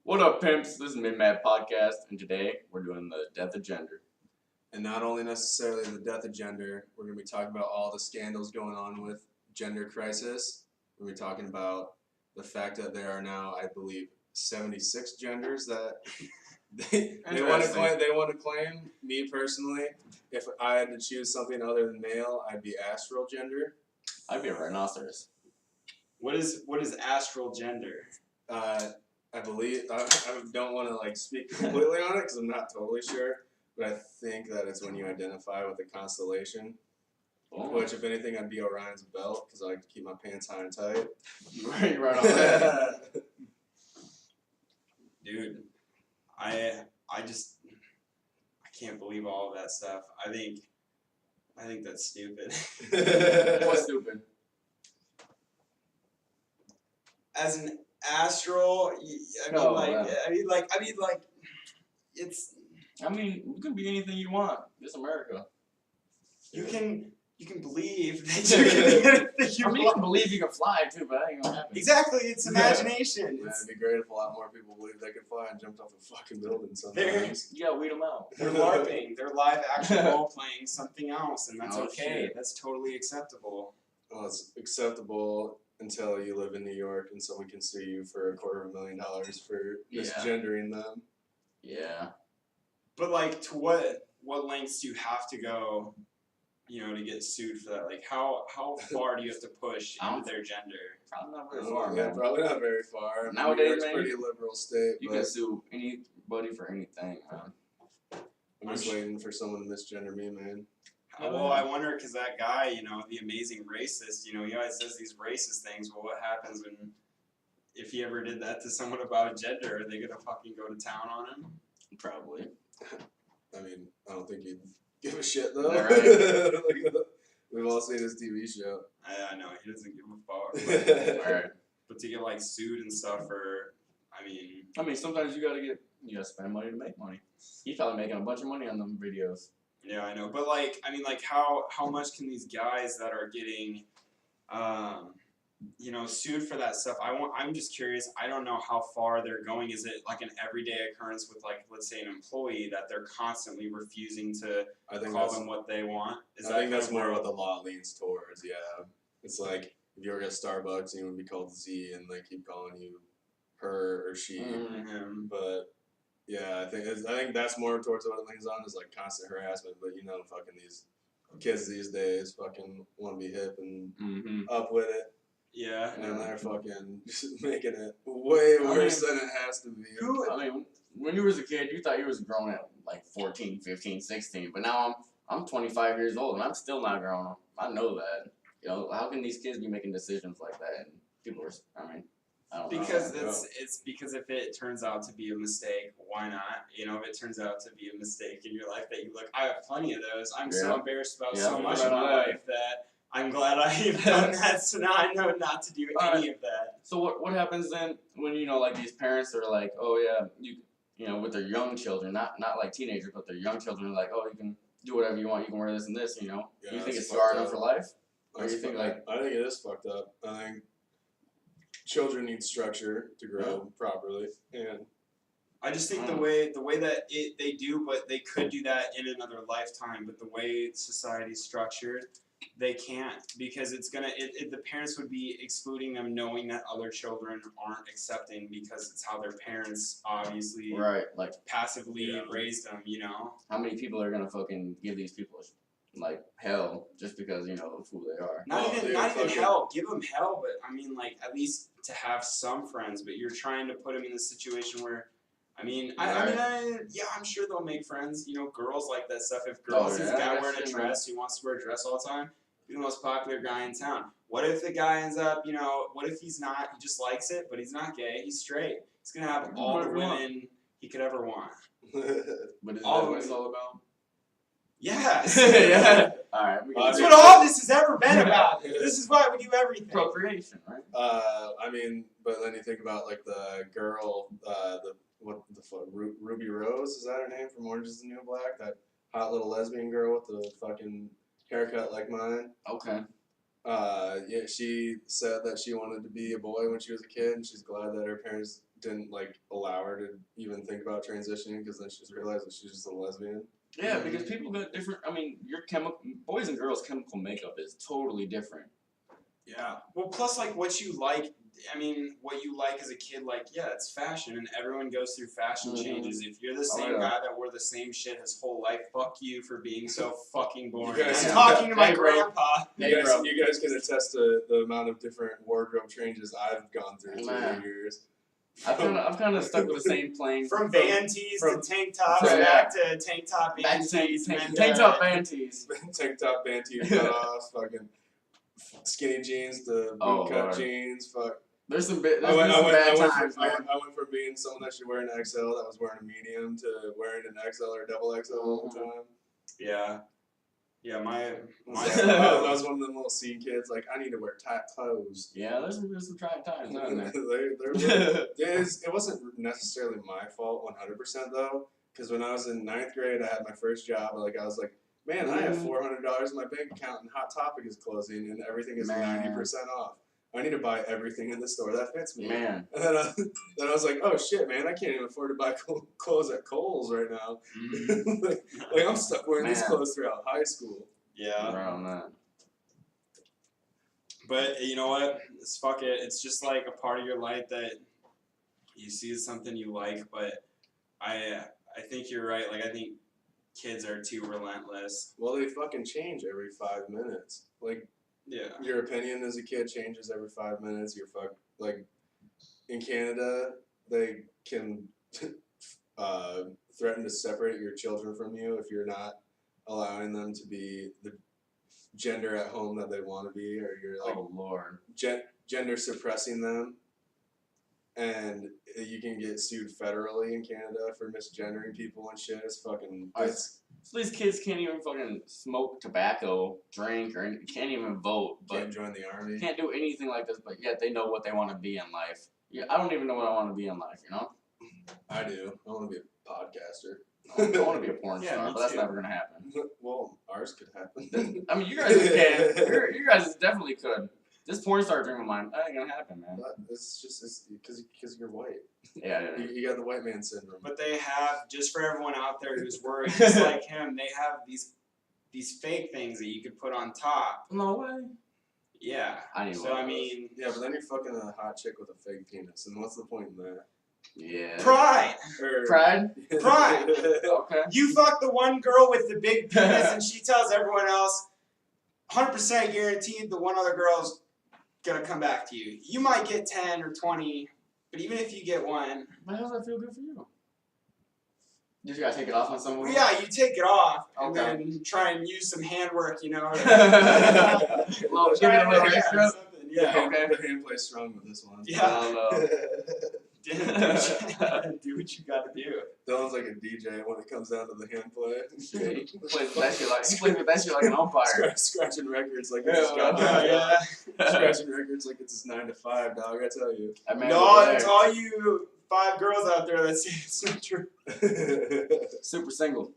What up, pimps? This is Mid Mad Podcast, and today we're doing the death of gender. And not only necessarily the death of gender, we're going to be talking about all the scandals going on with gender crisis. We're going to be talking about the fact that there are now, I believe, 76 genders that they want to claim. Me personally, if I had to choose something other than male, I'd be astral gender. I'd be a rhinoceros. What is astral gender? I believe I don't want to speak completely on it because I'm not totally sure. But I think that it's when you identify with the constellation. Oh. Which, if anything, I'd be Orion's belt because I like to keep my pants high and tight. right on that. Dude, I can't believe all of that stuff. I think that's stupid. What's stupid? As an astral, it's. I mean, you can be anything you want. It's America. You can believe that you can be anything you want. You can believe you can fly too, but that ain't gonna happen. Exactly, it's imagination. Man, it'd be great if a lot more people believed they could fly and jumped off a fucking building sometimes. You gotta weed them out. They're LARPing. They're live action role playing something else, and that's okay. Shit. That's totally acceptable. Well, it's acceptable until you live in New York and someone can sue you for $250,000 for misgendering them. Yeah. But to what lengths do you have to go, to get sued for that? Like how far do you have to push into their gender? Probably not very far, Yeah, man. probably not very far. Nowadays, New York's man, pretty liberal state. You can sue anybody for anything, man. I'm just waiting for someone to misgender me, man. Well, I wonder because that guy, the amazing racist, he always says these racist things. Well, what happens if he ever did that to someone about gender? Are they gonna fucking go to town on him? Probably. I mean, I don't think he'd give a shit though. Right. We've all seen his TV show. I know he doesn't give a fuck. Alright. But to get sued and stuff for, I mean, sometimes you gotta spend money to make money. He's probably making a bunch of money on them videos. Yeah, I know. But how much can these guys that are getting, sued for that stuff? I'm just curious. I don't know how far they're going. Is it an everyday occurrence with let's say an employee that they're constantly refusing to call them what they want? I think that's more what the law leans towards. Yeah, it's like if you work at Starbucks, you would be called Z, and they keep calling you her or she. Mm-hmm. But yeah, I think that's more towards what it leans on is constant harassment. But fucking these kids these days fucking want to be hip and up with it. Yeah. And they're fucking just making it way worse than it has to be. When you was a kid, you thought you was grown at 14, 15, 16. But now I'm 25 years old and I'm still not grown up. I know that. How can these kids be making decisions like that? And people are, I don't know. Because it's because if it turns out to be a mistake, why not? If it turns out to be a mistake in your life that you look, I have plenty of those. I'm so embarrassed about so much of my life that I'm glad I've done that. So now I know not to do any of that. So what happens then when these parents are like, oh yeah, you with their young children, not teenagers, but their young children are like, oh, you can do whatever you want, you can wear this and this, Yeah, you think it's scarred enough for life? Or you think I think it is fucked up. I think children need structure to grow properly, and I just think the way that they do, but they could do that in another lifetime. But the way society's structured, they can't because the parents would be excluding them, knowing that other children aren't accepting because it's how their parents obviously passively raised them. How many people are gonna fucking give these people hell just because of who they are? Not even hell. Give them hell, but at least to have some friends. But you're trying to put them in a situation where. I'm sure they'll make friends. Girls like that stuff. If girls see a guy wearing a dress who wants to wear a dress all the time, be the most popular guy in town. What if the guy ends up, what if he's not, he just likes it, but he's not gay, he's straight. He's going to have all the women he could ever want. But is that what it's all about? Yes. Yeah. All right. That's what all this has ever been about. This is why we do everything. Procreation, right? But then you think about the girl, what the fuck, Ruby Rose, is that her name from Orange is the New Black? That hot little lesbian girl with the fucking haircut like mine. Okay. Yeah, she said that she wanted to be a boy when she was a kid, and she's glad that her parents didn't like allow her to even think about transitioning because then she's realized that she's just a lesbian. Yeah, because people got different. I mean, your boys and girls' chemical makeup is totally different. Yeah. Well, plus like what you like. I mean, what you like as a kid, like yeah, it's fashion, and everyone goes through fashion changes. If you're the same guy that wore the same shit his whole life, fuck you for being so fucking boring. guys- I'm talking to my Hey, bro. grandpa. You guys can attest to the amount of different wardrobe changes I've gone through through the years. I've kind of stuck with the same plane. From band tees to tank tops, from- back to tank top Back band to tees, tank top band tees. Tank top, band tees, cut off, fucking skinny jeans to boot cut jeans. Fuck. There's some I bad times, man. went from being someone that should wear an XL that was wearing a medium to wearing an XL or double XL all the time. Yeah. Yeah, my I was one of them little scene kids. Like, I need to wear tight clothes. Yeah, there's some trying times, aren't there? It wasn't necessarily my fault 100% though, because when I was in 9th grade, I had my first job. Like, I was like, man, I have $400 in my bank account, and Hot Topic is closing, and everything is 90% off. I need to buy everything in the store that fits me. Man. And then I was like, oh shit, man, I can't even afford to buy clothes at Kohl's right now. like I'm stuck wearing these clothes throughout high school. Yeah. Around that. But you know what? Fuck it. It's just like a part of your life that you see as something you like. But I think you're right. Like I think kids are too relentless. Well, they fucking change every 5 minutes. Like. Yeah. Your opinion as a kid changes every 5 minutes. Like in Canada, they can threaten to separate your children from you if you're not allowing them to be the gender at home that they want to be, or you're like oh Lord, gender suppressing them. And you can get sued federally in Canada for misgendering people and shit. It's fucking. So these kids can't even fucking smoke tobacco, drink, or can't even vote. But can't join the army. Can't do anything like this, but yet they know what they want to be in life. Yeah, I don't even know what I want to be in life, you know? I do. I want to be a podcaster. I want to be a porn star, but that's never going to happen. Well, ours could happen. I mean, you guys can. You guys definitely could. This porn star dream of mine, that ain't going to happen, man. But it's because you're white. Yeah. You got the white man syndrome. But they have, just for everyone out there who's worried, just like him, they have these fake things that you could put on top. No way. Yeah. I mean, yeah, but then you're fucking a hot chick with a fake penis, and what's the point in that? Yeah. Pride. Pride. Okay. You fuck the one girl with the big penis, and she tells everyone else, 100% guaranteed, the one other girl's gonna come back to you. You might get 10 or 20, but even if you get one, but how does that feel good for you? You just gotta take it off on someone. Well, yeah, you take it off and Okay. then try and use some handwork, you know. Give it a little extra. Yeah. Okay. The hand plays strong with this one. Yeah. Do what you gotta do. Dylan's like a DJ when it comes down to the hand play. He plays with that shit like an umpire. Scratching records like it's his job. Scratching records like it's his 9 to 5, dog. I tell you. No, to all you 5 girls out there that say it's not true. Super single.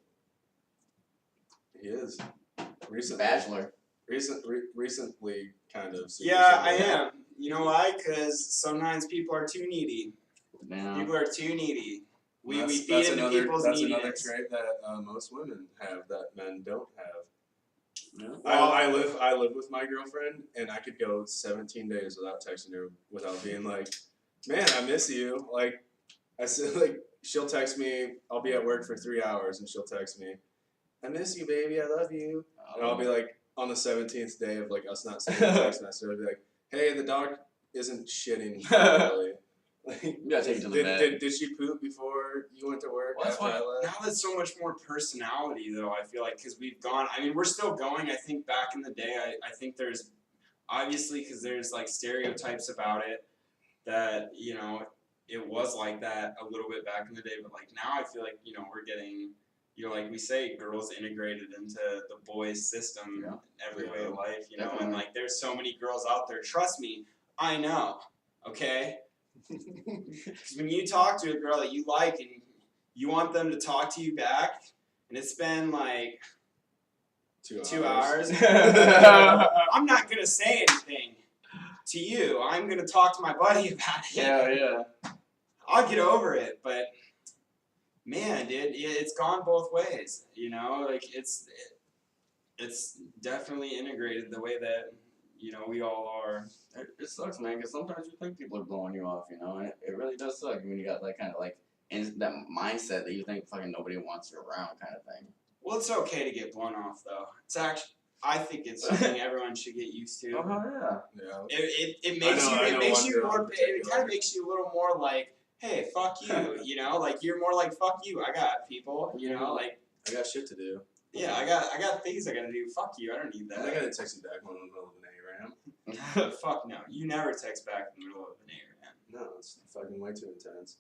He is. Bachelor. Recently, kind of. Super Yeah, single. I am. You know why? Because sometimes people are too needy. Yeah. People are too needy. We feed that's into another, people's that's neediness. another trait that most women have that men don't have. Yeah. I live with my girlfriend, and I could go 17 days without texting her without being like, man, I miss you. Like, I said, like, she'll text me, I'll be at work for 3 hours, and she'll text me, I miss you, baby, I love you. And I'll be like, on the 17th day of, like, us not sending a text message, I'll be like, hey, the dog isn't shitting properly. Like, You gotta take it to the vet. Did she poop before you went to work? Well, after I left? now there's so much more personality, though, I feel like, because we've gone, I mean, we're still going. I think back in the day, I think there's, obviously, because there's, like, stereotypes about it, that, you know, it was like that a little bit back in the day, but, like, now I feel like, you know, we're getting, you know, like we say, girls integrated into the boys' system in every way of life, you know, and, like, there's so many girls out there, trust me, I know, okay? Because when you talk to a girl that you like and you want them to talk to you back, and it's been like 2 hours. I'm not gonna say anything to you. I'm gonna talk to my buddy about it. Yeah. I'll get over it, but man, dude, it's gone both ways. You know, like it's definitely integrated the way that we all are. It sucks, man, because sometimes you think people are blowing you off, and it really does suck when you got like kind of like in that mindset that you think fucking nobody wants you around, kind of thing. Well, it's okay to get blown off, though. It's actually, I think it's something everyone should get used to. Oh yeah. It makes you more. It kind of makes you a little more like, hey, fuck you. Like you're more like, fuck you. I got people. Like I got shit to do. Yeah, I got things I gotta do. Fuck you. I don't need that. I gotta text you back in the middle of an ARAM. Fuck no. You never text back in the middle of an ARAM. No, it's fucking way too intense.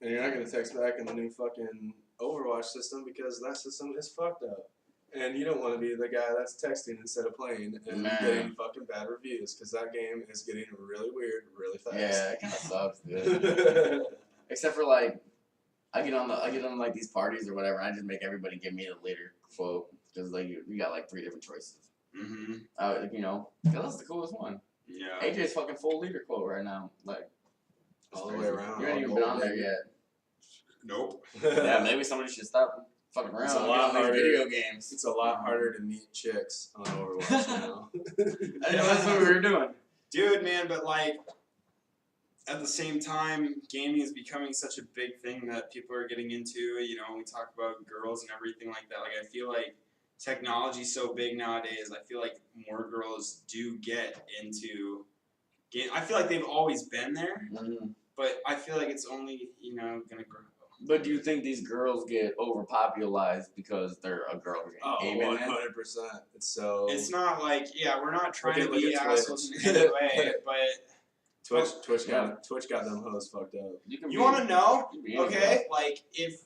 And you're not gonna text back in the new fucking Overwatch system because that system is fucked up. And you don't want to be the guy that's texting instead of playing and getting fucking bad reviews because that game is getting really weird really fast. Yeah, it kind of sucks, dude. Except for like, I get on like these parties or whatever, and I just make everybody give me the leader quote because like you got like 3 different choices. That's the coolest one. Yeah. AJ's fucking full leader quote right now, like all the way around. You ain't even been on there yet. Nope. Yeah, maybe somebody should stop fucking around. It's a lot harder. Video games. It's a lot harder to meet chicks on Overwatch now. I know that's what we were doing, dude, man. But like, at the same time, gaming is becoming such a big thing that people are getting into. We talk about girls and everything like that. Like, I feel like technology's so big nowadays. I feel like more girls do get into game. I feel like they've always been there, but I feel like it's only gonna grow. But do you think these girls get overpopularized because they're a girl gaming? 100%. It's not like we're not trying to be assholes in any way, but Twitch got them hoes fucked up. You want to know? Okay, like if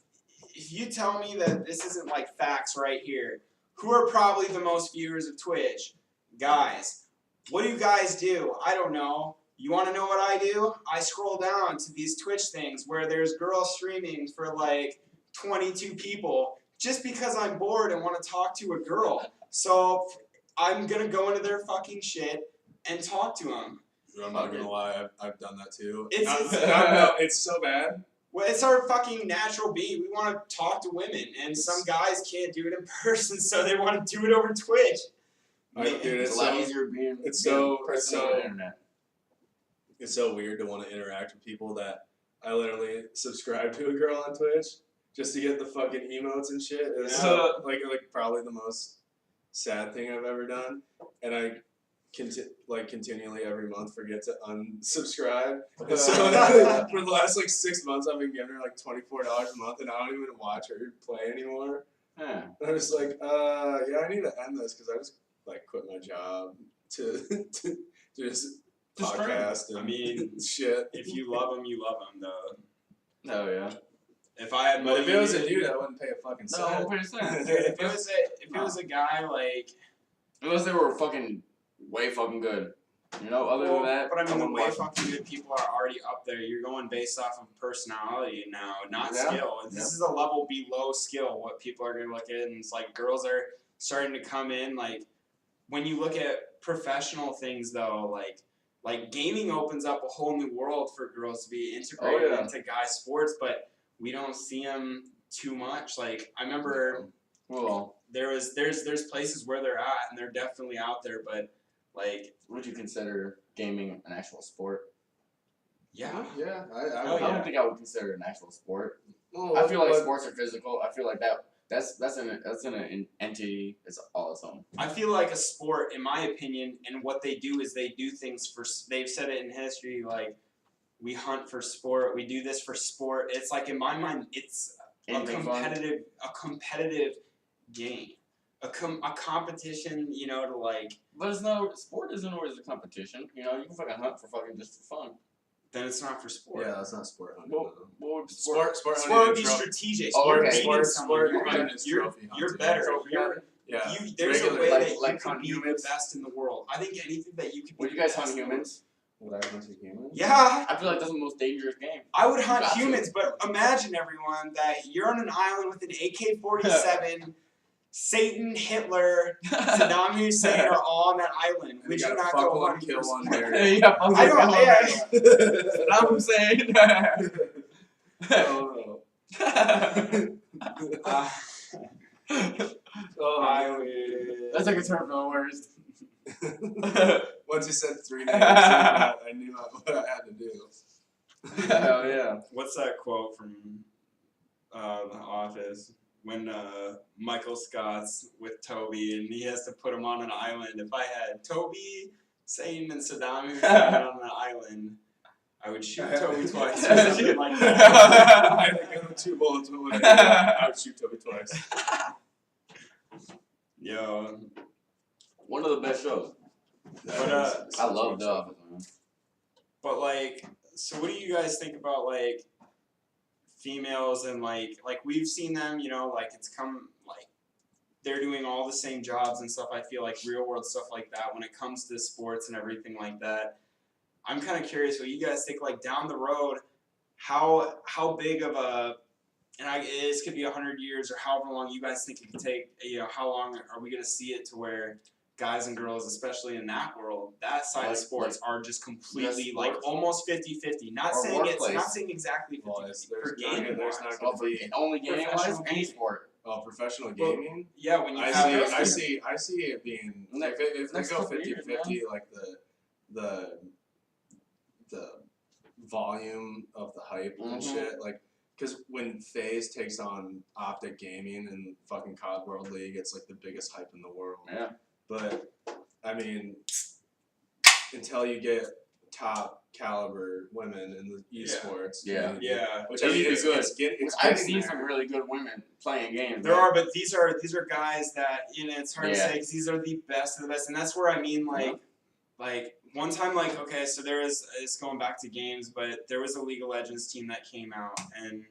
you tell me that this isn't like facts right here, who are probably the most viewers of Twitch? Guys. What do you guys do? I don't know. You want to know what I do? I scroll down to these Twitch things where there's girls streaming for like 22 people just because I'm bored and want to talk to a girl. So I'm going to go into their fucking shit and talk to them. I'm not going to lie. I've done that too. It's so bad. Well, it's our fucking natural beat. We want to talk to women, and some guys can't do it in person, so they want to do it over Twitch. It's a lot easier being on the internet. It's so weird to want to interact with people that I literally subscribe to a girl on Twitch just to get the fucking emotes and shit. It's like probably the most sad thing I've ever done, and I continually every month forget to unsubscribe. And so for the last 6 months, I've been giving her $24 a month, and I don't even watch her play anymore. And I'm just like, I need to end this because I just quit my job to just podcast and shit. If you love them, you love them, though. Oh yeah. If I had, but if it was a dude, I wouldn't pay a fucking cent. No, if it was a guy unless they were fucking way fucking good, Other than that, but I mean, the way fucking good people are already up there. You're going based off of personality now, not skill. This is a level below skill. What people are gonna look at, and it's like girls are starting to come in. Like when you look at professional things, though, like gaming opens up a whole new world for girls to be integrated into guy sports, but we don't see them too much. Like I remember, there's places where they're at, and they're definitely out there. But would you consider gaming an actual sport? Yeah. I don't think I would consider it an actual sport. I feel like sports are physical. I feel like that's an entity. It's all its own. I feel like a sport, in my opinion, and what they do is they do things for. They've said it in history, like we hunt for sport, we do this for sport. It's like in my mind, it's a competitive game, a competition. To like. But it's not. Sport isn't always a competition. You can fucking hunt for fucking just for fun. Then it's not for sport. Yeah, that's not sport hunting. What would sport would be strategic. Sport hunting is trophy hunting. You're better. There's a way that you can be the best in the world. I think anything that you can. Would you guys hunt humans? Would I hunt humans? Yeah. I feel like that's the most dangerous game. I would hunt humans, but imagine everyone that you're on an island with an AK-47. Satan, Hitler, Saddam Hussein are all on that island. And Would you you gotta not fuck go one, hunting kill for one, sport? marry Yeah, one. I don't. I'm saying. Oh Uh, no. Oh, I man. would. That's like a term for the worst. Once you said 3 names, I knew what I had to do. Hell yeah. What's that quote from The Office when Michael Scott's with Toby and he has to put him on an island? If I had Toby, Satan, and Saddam Hussein on an island, I would shoot Toby twice or something like that. I had to give him 2 bullets. What would I do? I would shoot Toby twice. Yo, One of the best shows. But, I love The Office, man. but like, so what do you guys think about like females and like we've seen them, you know, like it's come like they're doing all the same jobs and stuff. I feel like real world stuff like that when it comes to sports and everything like that. I'm kind of curious what you guys think, like down the road, how big of a, and this could be 100 years or however long you guys think it could take. You know, how long are we gonna see it to where guys and girls, especially in that world, that side of sports are just completely like almost 50-50. Not saying workplace. not saying exactly 50-50. Well, For gaming, there's not going to be only gaming wise, Professional any gaming. sport. professional gaming. yeah, when you I have see it being if they Next go couple years, 50-50, like the volume of the hype and shit, like, because when FaZe takes on Optic Gaming and fucking COD World League, it's like the biggest hype in the world. Yeah. But I mean, until you get top caliber women in the esports, Yeah. yeah. which They I mean, need to be it's, good. it's I've getting seen there. some really good women playing games. There are, but these are guys that, you know, it's hard to Yeah. say because these are the best of the best, and that's where I mean, like, Yeah. like one time, like, okay, so there was, it's going back to games, but there was a League of Legends team that came out, and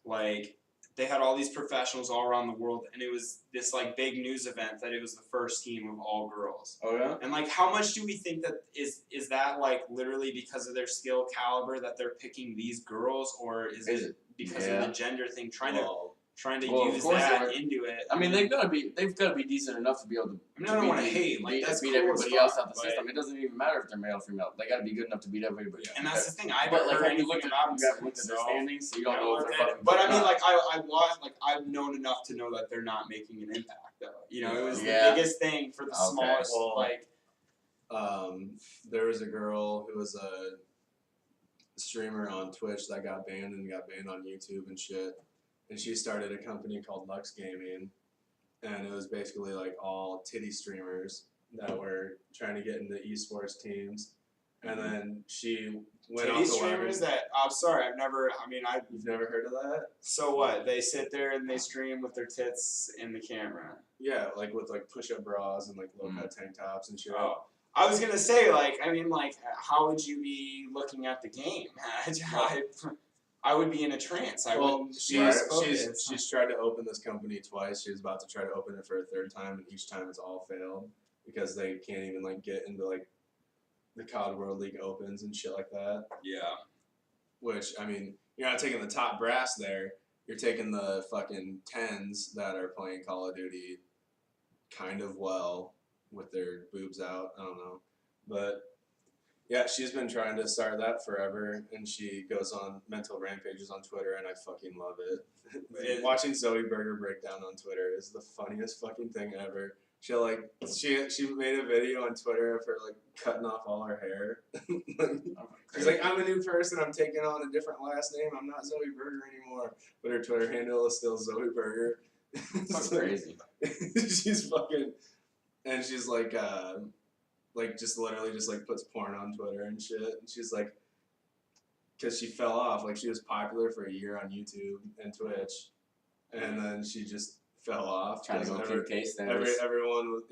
like they had all these professionals all around the world, and it was this like big news event that it was the first team of all girls. Oh yeah. And like, how much do we think that is that like literally because of their skill caliber that they're picking these girls, or is it because of the gender thing, trying to Well, use of course that into it? I mean, they've got to be decent enough to be able to. I mean, I don't want to hate, like, that's beat cool everybody as else fuck, out the but- system. It doesn't even matter if they're male or female. They got to be good enough to beat everybody. And that's the thing. I But haven't like, heard have you anything looked at about you haven't looked at so their standings, so you I don't know if looked they're at it. fucking. But I good or mean, not. like, I watched, like, I've known enough to know that they're not making an impact, though. You know, it was Yeah. the biggest thing for the Okay. smallest, Well, like. There was a girl who was a streamer on Twitch that got banned on YouTube and shit. And she started a company called Lux Gaming, and it was basically like all titty streamers that were trying to get into esports teams. And then she went Titty off the streamers wagon. that, I'm sorry, You've never heard of that? so what? They sit there and they stream with their tits in the camera. Yeah, like with like push-up bras and like low-cut tank tops and shit. Oh. I was gonna say, like, I mean, like, how would you be looking at the game? I would be in a trance. I Well, wouldn't. she's tried to open this company twice. She was about to try to open it for a third time, and each time it's all failed because they can't even like get into like the COD World League opens and shit like that. Yeah. Which, I mean, you're not taking the top brass there. You're taking the fucking tens that are playing Call of Duty kind of well with their boobs out. I don't know, but. Yeah, she's been trying to start that forever, and she goes on mental rampages on Twitter, and I fucking love it. Watching Zoe Berger break down on Twitter is the funniest fucking thing ever. She made a video on Twitter of her like cutting off all her hair. She's like, I'm a new person. I'm taking on a different last name. I'm not Zoe Berger anymore, but her Twitter handle is still Zoe Berger. That's crazy. She's fucking, and she's like just literally just like puts porn on Twitter and shit. And she's like, because she fell off. Like she was popular for a year on YouTube and Twitch, and then she just fell off. Trying to go through case status. Everyone was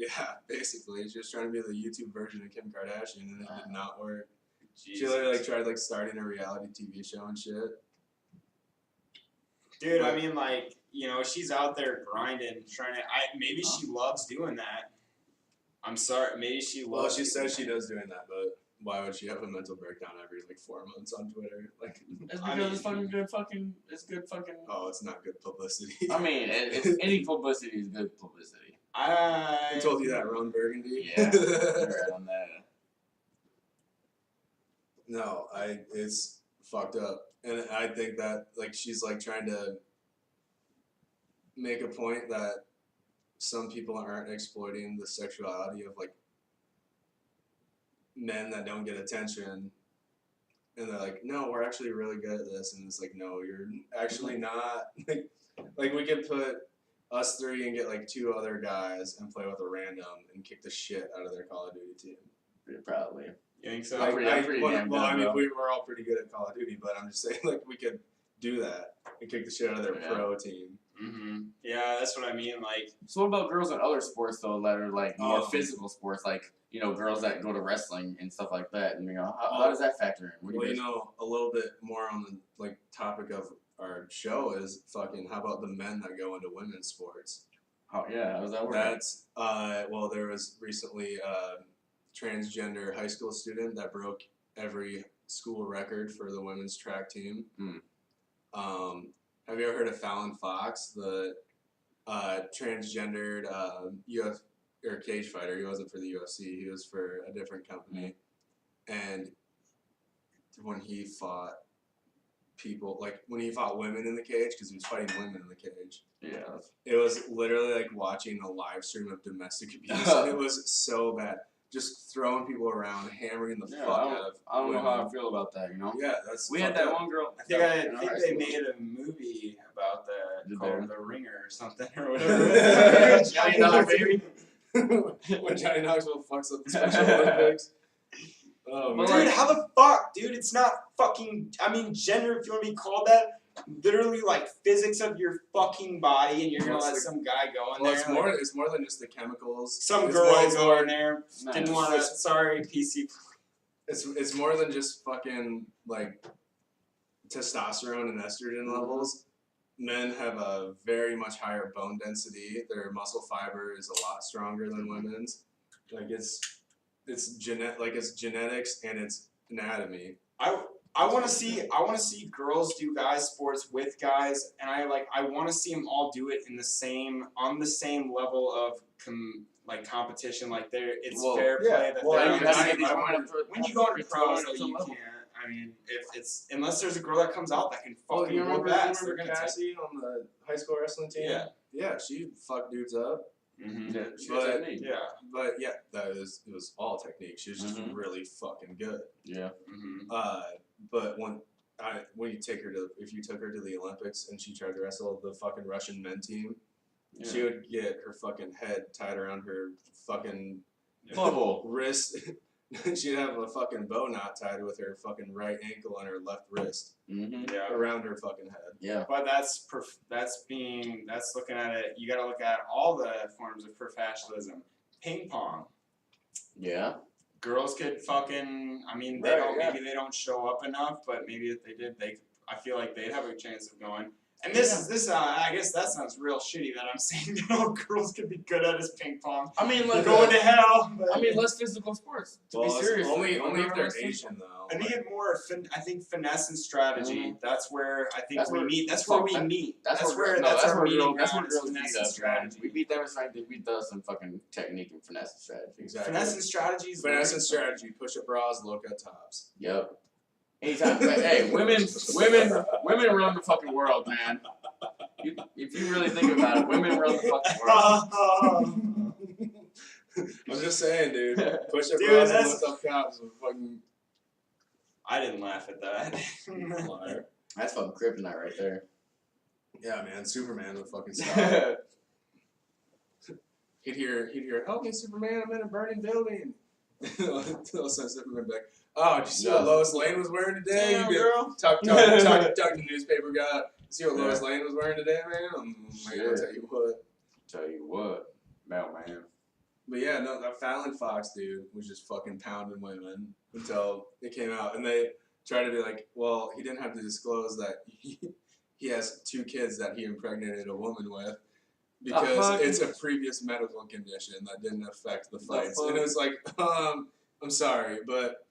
basically she was trying to be the YouTube version of Kim Kardashian, and it did not work. Jesus. She literally like tried like starting a reality TV show and shit. Dude, I mean, like, you know, she's out there grinding, trying to. Maybe she loves doing that. I'm sorry, maybe she loves. Well, she says she does doing that, but why would she have a mental breakdown every like 4 months on Twitter? Like, It's I because mean- it's fucking good fucking. It's good fucking. oh, it's not good publicity. I mean, it's any publicity is good publicity. Who told you that, Ron Burgundy? Yeah, you're right on that. No, it's fucked up, and I think that like she's like trying to make a point that some people aren't exploiting the sexuality of like men that don't get attention, and they're like, no, we're actually really good at this, and it's like, no, you're actually not. Like we could put us three and get like 2 other guys and play with a random and kick the shit out of their Call of Duty team. Probably. You think so? I'm pretty damn well, I good, mean, bro. we're all pretty good at Call of Duty, but I'm just saying, like, we could do that and kick the shit out of their Yeah. pro team. Mm-hmm. Yeah, that's what I mean. Like, So what about girls in other sports though that are like more Oh. physical sports, like girls that go to wrestling and stuff like that? And how Well- does that factor in? What do Well, you you guys- know, a little bit more on the like topic of our show is fucking. How about the men that go into women's sports? how does that work? That's well, there was recently a transgender high school student that broke every school record for the women's track team. Have you ever heard of Fallon Fox, the transgendered or cage fighter? He wasn't for the UFC. He was for a different company. And when he fought people, like when he fought women in the cage, because he was fighting women in the cage, Yeah. it was literally like watching a live stream of domestic abuse. And it was so bad. Just throwing people around, hammering the Yeah, fuck out of I don't know how I women. feel about that. Yeah, that's We had fucked that up. one girl. I think in our high they school. made a movie about that Did called they? The Ringer or something or whatever. Johnny Knoxville. When Johnny Knoxville fucks up the Special Olympics. Oh man. Dude, how the fuck, dude? It's not fucking. I mean, gender, if you want to be called that, literally like physics of your fucking body, and you're gonna Well, let it's some guy go in Well, there. it's like, more than just the chemicals. some It's girl more- go in there. Nice. Didn't want to. Sorry, PC. It's more than just fucking like testosterone and estrogen levels. Men have a very much higher bone density. Their muscle fiber is a lot stronger than women's. Like it's genetics and it's anatomy. I want to see girls do guys sports with guys, and I want to see them all do it on the same level of competition. Like it's Well, fair yeah, play that well, they're I on mean, the I same mean, level. When you go into pro, It's you level. can't. I mean, if it's unless there's a girl that comes out that can fucking you whoop remember, ass, they're gonna take. Cassie on the high school wrestling team? Yeah. Yeah, she fucked dudes up. Mm-hmm. Yeah, she But- got technique. Yeah. But yeah, it was all technique. She was just Mhm. really fucking good. Yeah. Mm-hmm. But when you take her to, if you took her to the Olympics and she tried to wrestle the fucking Russian men team, she would get her fucking head tied around her fucking Bubble. wrist. She'd have a fucking bow knot tied with her fucking right ankle and her left wrist Mm-hmm. Yeah. around her fucking head. Yeah. But that's looking at it. You got to look at all the forms of professionalism. Ping pong. Yeah. Girls could fucking. I mean, they Right, don't. yeah. Maybe they don't show up enough, but maybe if they did, I feel like they'd have a chance of going. And this. I guess that sounds real shitty that I'm saying that all girls could be good at is ping pong. I mean, like Going to hell. But I mean, less physical sports. To be Well, serious, only like, if they're less physical. Asian though. I think it more. I think finesse and strategy. That's where I think That's we where- meet. That's fuck, where we that- meat. That's That's where where that's our meeting girls, that's ground where is girls finesse beat and us, man. strategy. We beat them in strength. They beat us in fucking technique and finesse and strategy. Exactly. Finesse and strategy is Finesse and strategy. Push up bras, low cut tops. Yep. Anytime, but, hey, women run the fucking world, man. If you really think about it, women run the fucking world. I'm just saying, dude. Push up Dude, bras and that's- lift up tops. Fucking I didn't laugh at that. liar. That's fucking kryptonite right there. Yeah, man. Superman would fucking stop. He'd hear, help me, Superman, I'm in a burning building. All of a sudden, Superman would be like, oh, did you see what Lois Lane was wearing today? Damn, You'd be girl. talk to the newspaper guy. See what Lois Yeah. Lane was wearing today, man? Man, I'll tell you what. Tell you what, man. But yeah, no, that Fallon Fox dude was just fucking pounding women until it came out. And they tried to be like, well, he didn't have to disclose that he has 2 kids that he impregnated a woman with. Because it's a previous medical condition that didn't affect the fights. fuck? And it was like, I'm sorry, but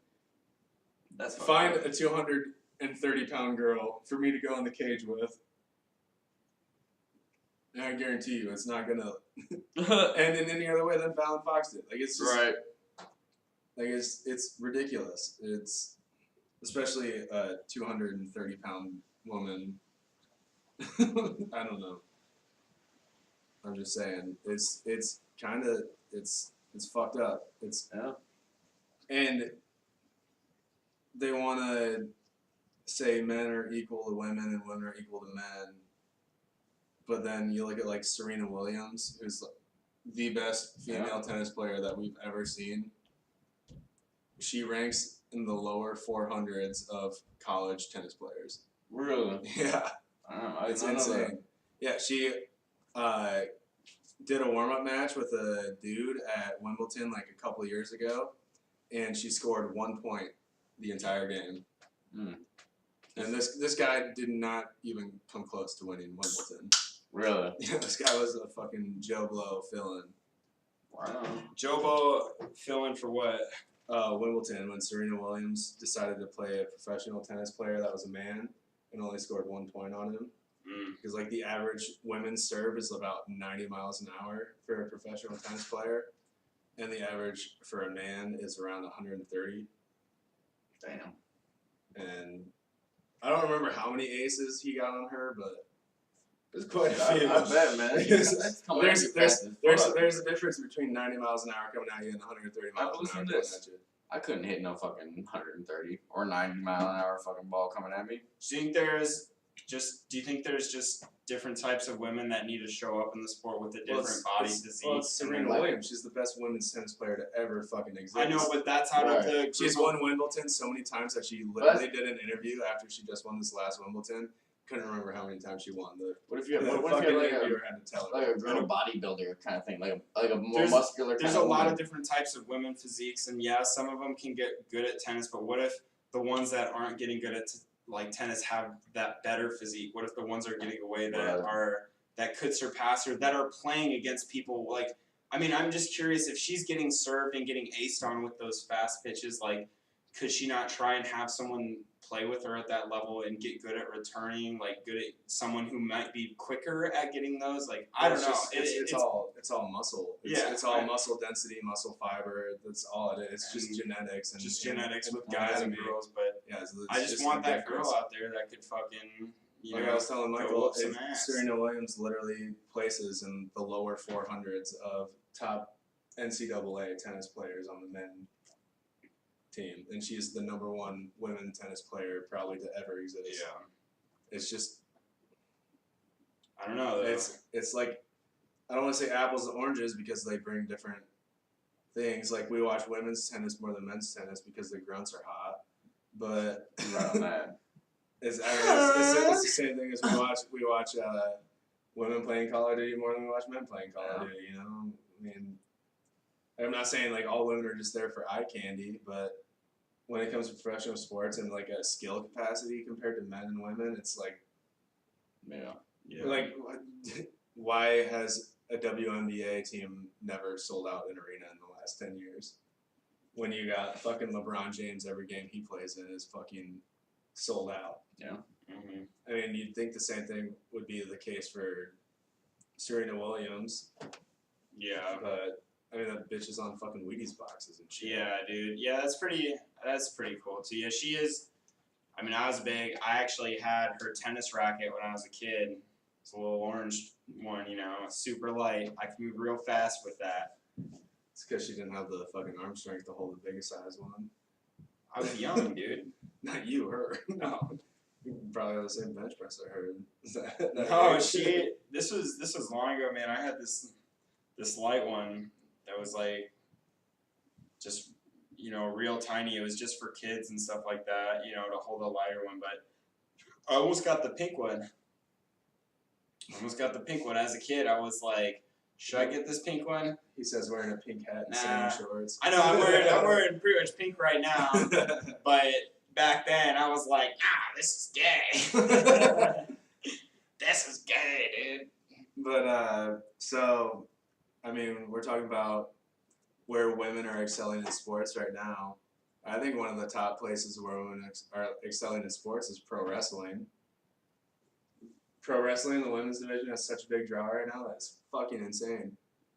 That's Find fucked a 230-pound girl for me to go in the cage with. And I guarantee you, it's not gonna up. end in any other way than Fallon Fox did. Like it's just, Right. like it's ridiculous. It's especially a 230-pound woman. I don't know. I'm just saying, it's kind of it's fucked up. It's Yeah. and they want to say men are equal to women and women are equal to men, but then you look at like Serena Williams, who's the best female tennis player that we've ever seen. She ranks in the lower 400s of college tennis players. Really? Yeah, I it's didn't know insane. that. Yeah, she did a warm-up match with a dude at Wimbledon like a couple of years ago, and she scored 1 point the entire game. Mm. And this guy did not even come close to winning Wimbledon. Really? Yeah, this guy was a fucking Joe Blow fill-in. Wow. Joe Bo fill in for what? Wimbledon, when Serena Williams decided to play a professional tennis player that was a man and only scored 1 point on him. Because like the average women's serve is about 90 miles an hour for a professional tennis player, and the average for a man is around 130. Damn. And I don't remember how many aces he got on her, but It's quite a few. I bet, man. That's coming at you fast as fuck. there's a difference between 90 miles an hour coming at you and 130 miles an hour coming at you. I couldn't hit no fucking 130 or 90 mile an hour fucking ball coming at me. Do you think there's just different types of women that need to show up in the sport with a different body physique? Well, it's Serena Williams. She's the best women's tennis player to ever fucking exist. I know, but that's out of the. She's won Wimbledon so many times that she literally did an interview after she just won this last Wimbledon. Couldn't remember how many times she won. What if you had like a girl bodybuilder kind of thing, like a more muscular kind There's of a lot woman. of different types of women physiques, and yeah, some of them can get good at tennis, but what if the ones that aren't getting good at like tennis have that better physique? What if the ones are getting away that could surpass her, that are playing against people like? I mean, I'm just curious if she's getting served and getting aced on with those fast pitches, like, could she not try and have someone play with her at that level and get good at returning, like good at someone who might be quicker at getting those? Like, I don't know. It's all muscle. It's all muscle density, muscle fiber. That's all it is. It's just genetics and genetics with guys and girls. But yeah, I just want that girl out there that could fucking. I was telling Michael, Serena Williams literally places in the lower 400s of top NCAA tennis players on the men team, and she's the #1 women tennis player probably to ever exist. Yeah, it's just, I don't know. Though. It's like, I don't want to say apples and oranges because they bring different things. Like we watch women's tennis more than men's tennis because the grunts are hot, but right on that. It's the same thing as we watch women playing Call of Duty more than we watch men playing Call of Duty. You know, I mean, I'm not saying like all women are just there for eye candy, but when it comes to professional sports and like a skill capacity compared to men and women, it's like, like why has a WNBA team never sold out an arena in the last 10 years? When you got fucking LeBron James, every game he plays in is fucking sold out. Yeah. Mm-hmm. I mean, you'd think the same thing would be the case for Serena Williams. Yeah. But I mean, that bitch is on fucking Wheaties boxes and shit. Yeah, dude. Yeah, that's pretty cool too. Yeah, she is. I mean, I was big. I actually had her tennis racket when I was a kid. It's a little orange one, you know, super light. I can move real fast with that. It's because she didn't have the fucking arm strength to hold the biggest size one. I was young, dude. Not you, her. No. You probably have the same bench press I heard. No, this was long ago, man. I had this light one that was like just, you know, real tiny. It was just for kids and stuff like that, you know, to hold a lighter one. But I almost got the pink one. As a kid. I was like, should I get this pink one? He says wearing a pink hat and sand shorts. I know, I'm wearing pretty much pink right now. But back then, I was like, this is gay. This is gay, dude. But, so, I mean, we're talking about where women are excelling in sports right now. I think one of the top places where women are excelling in sports is pro wrestling. Pro wrestling, the women's division, has such a big draw right now. That's fucking insane.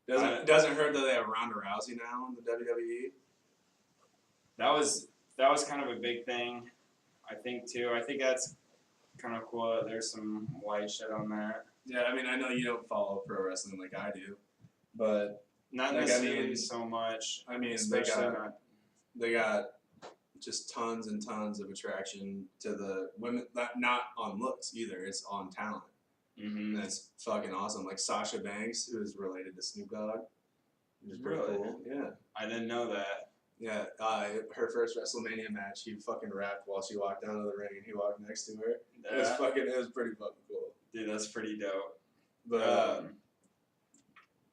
Doesn't hurt that they have Ronda Rousey now in the WWE. That was kind of a big thing, I think too. I think that's kind of cool that there's some white shit on that. Yeah, I mean, I know you don't follow pro wrestling like I do, but Not like, necessarily so much. I mean, Especially they got just tons and tons of attraction to the women. Not on looks either; it's on talent. Mm-hmm. And that's fucking awesome. Like Sasha Banks, who is related to Snoop Dogg, which is pretty Really? cool. Yeah. I didn't know that. Yeah, her first WrestleMania match, he fucking rapped while she walked down to the ring, and he walked next to her. Yeah. It was pretty fucking cool. Dude, that's pretty dope. But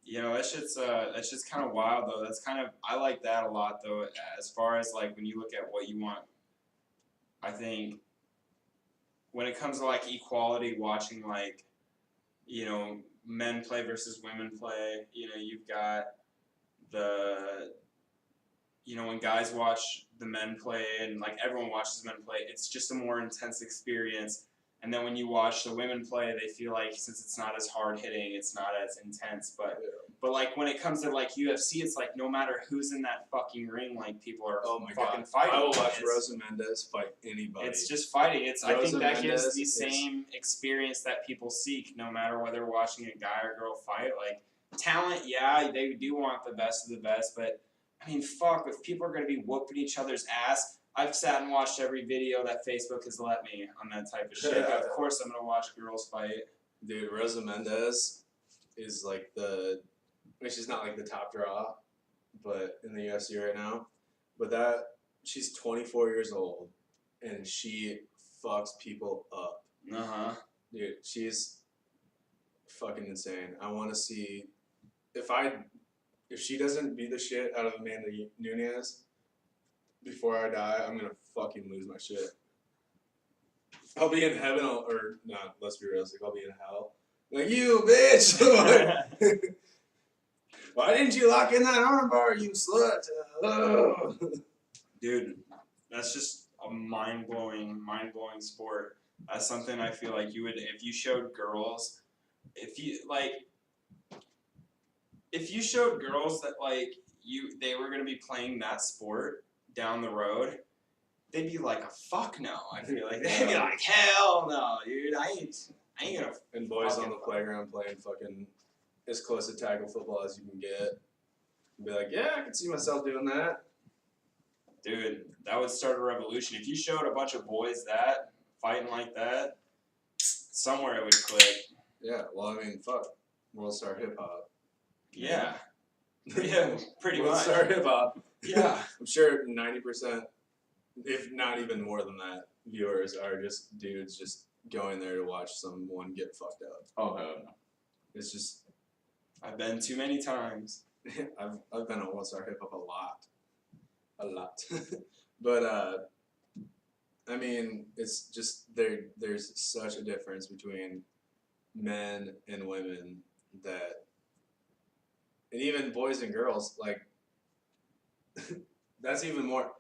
you know, that's just kind of wild though. I like that a lot though. As far as like when you look at what you want, I think when it comes to like equality, watching like, you know, men play versus women play. You know, you've got when guys watch the men play and like everyone watches men play, it's just a more intense experience. And then when you watch the women play, they feel like since it's not as hard hitting, it's not as intense. But like when it comes to like UFC, it's like no matter who's in that fucking ring, like people are fucking fighting. I will watch Rosa Mendez fight anybody. It's just fighting. I think that gives Mendez the same experience that people seek, no matter whether watching a guy or girl fight. Like talent, yeah, they do want the best of the best, but I mean, fuck, if people are gonna be whooping each other's ass. I've sat and watched every video that Facebook has let me on that type of shit. Of course, I'm gonna watch girls fight. Dude, Rosa Mendez is like she's not like the top draw, but in the UFC right now. But she's 24 years old, and she fucks people up. Dude, she's fucking insane. I want to see if she doesn't beat the shit out of Amanda Nunes before I die, I'm gonna fucking lose my shit. I'll be in heaven, or not, let's be realistic, I'll be in hell. Like, you bitch! Why didn't you lock in that armbar, you slut? Dude, that's just a mind-blowing sport. That's something I feel like you would, if you showed girls, if you showed girls that like they were gonna be playing that sport down the road, they'd be like, fuck no. I feel like they'd be like, hell no, dude. I ain't gonna. And boys on the playground playing fucking as close to tackle football as you can get. And be like, yeah, I can see myself doing that. Dude, that would start a revolution. If you showed a bunch of boys that fighting like that, somewhere it would click. Yeah, well, I mean, fuck, World Star Hip Hop. Yeah. Yeah, pretty World much. Star Hip Hop. Yeah. I'm sure 90%, if not even more than that, viewers are just dudes just going there to watch someone get fucked up. Oh, hell no. It's just... I've been too many times. I've been on World Star Hip Hop a lot. But, I mean, it's just, there's such a difference between men and women that... And even boys and girls, like, that's even more.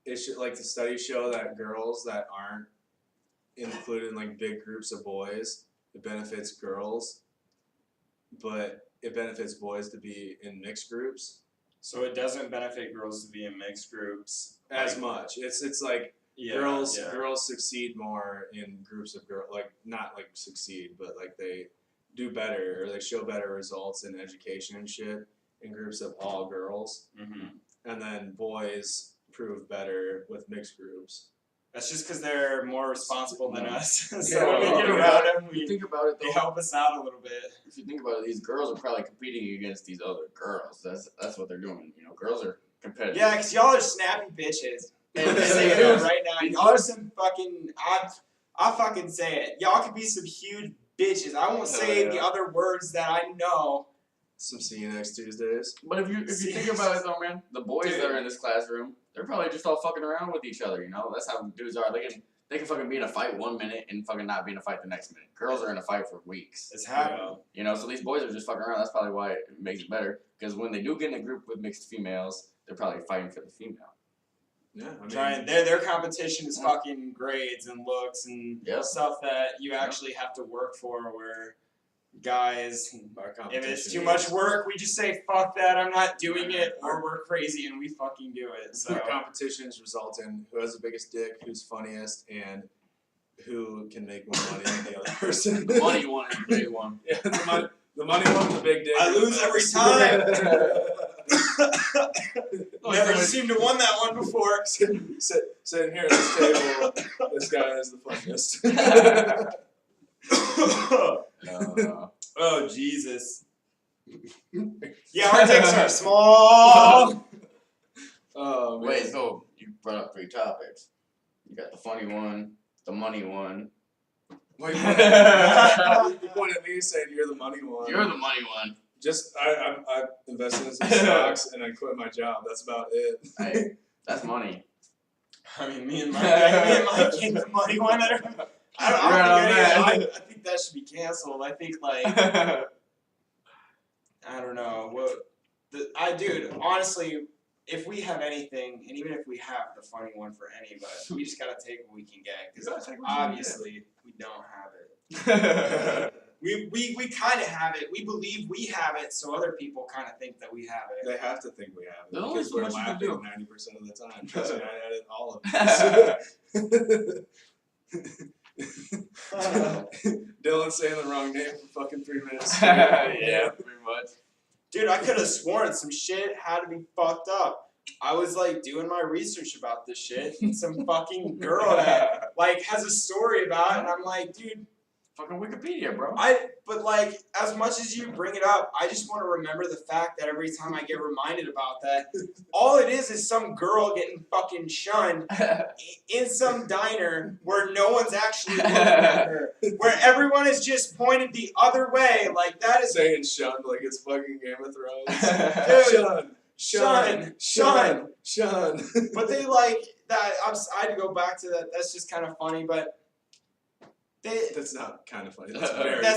It should, like, the studies show that girls that aren't included in like big groups of boys, it benefits girls, but it benefits boys to be in mixed groups. So it doesn't benefit girls to be in mixed groups as much. It's like girls succeed more in groups of girls, like not like succeed, but like they do better or they show better results in education and shit in groups of all girls. Mm-hmm. And then boys prove better with mixed groups. That's just because they're more responsible than us. So Yeah, when we get around them, If you think about it, though, they help us out a little bit. if you think about it, these girls are probably competing against these other girls. That's what they're doing. You know, girls are competitive. Yeah, because y'all are snappy bitches. And I'm saying it right now, y'all are some fucking. I'll fucking say it. Y'all could be some huge bitches. I won't say the other words that I know. Some see you next Tuesdays. But if you think about it though, man, the boys that are in this classroom, they're probably just all fucking around with each other. You know, that's how dudes are. They can fucking be in a fight 1 minute and fucking not be in a fight the next minute. Girls are in a fight for weeks. It's happening. You know, so these boys are just fucking around. That's probably why it makes it better. Because when they do get in a group with mixed females, they're probably fighting for the female. Yeah, I mean, Trying their competition is fucking grades and looks and stuff that you actually have to work for. Where guys, if it's too much work, we just say fuck that, I'm not doing it, or we're crazy and we fucking do it. So our competitions result in who has the biggest dick, who's funniest, and who can make more money than the other person. The money one is the big one. Yeah, the money one's the big dick. I lose every time. Never seemed to won that one before. Sitting here at this table, this guy is the funniest. Oh, Jesus. Yeah, our dicks are small. Oh, man. Wait, so you brought up 3 topics. You got the funny one, the money one. Wait, you pointed at me saying you're the money one. You're the money one. Just, I invested in some stocks and I quit my job. That's about it. Hey, that's money. I mean, me and Mike ain't the money one. I think that should be canceled. I think, like, I don't know. Dude, honestly, if we have anything, and even if we have the funny one for any of us, we just gotta take what we can get. Because obviously, we don't have it. We kind of have it. We believe we have it, so other people kind of think that we have it. They have to think we have it. There's only Because so we're much you can laughing do. 90% of the time. Trust me, I edit all of this. Dylan's saying the wrong name for fucking 3 minutes. Yeah, pretty much. Dude, I could have sworn some shit had to be fucked up. I was like doing my research about this shit, and some fucking girl that like has a story about it, and I'm like, dude, Fucking Wikipedia, bro. But like, as much as you bring it up, I just want to remember the fact that every time I get reminded about that, all it is some girl getting fucking shunned in some diner where no one's actually looking at her, where everyone is just pointed the other way. Like that is saying shunned like it's fucking Game of Thrones. Dude, shun. But they like that. I had to go back to that. That's just kind of funny, but. That's not kind of funny. That's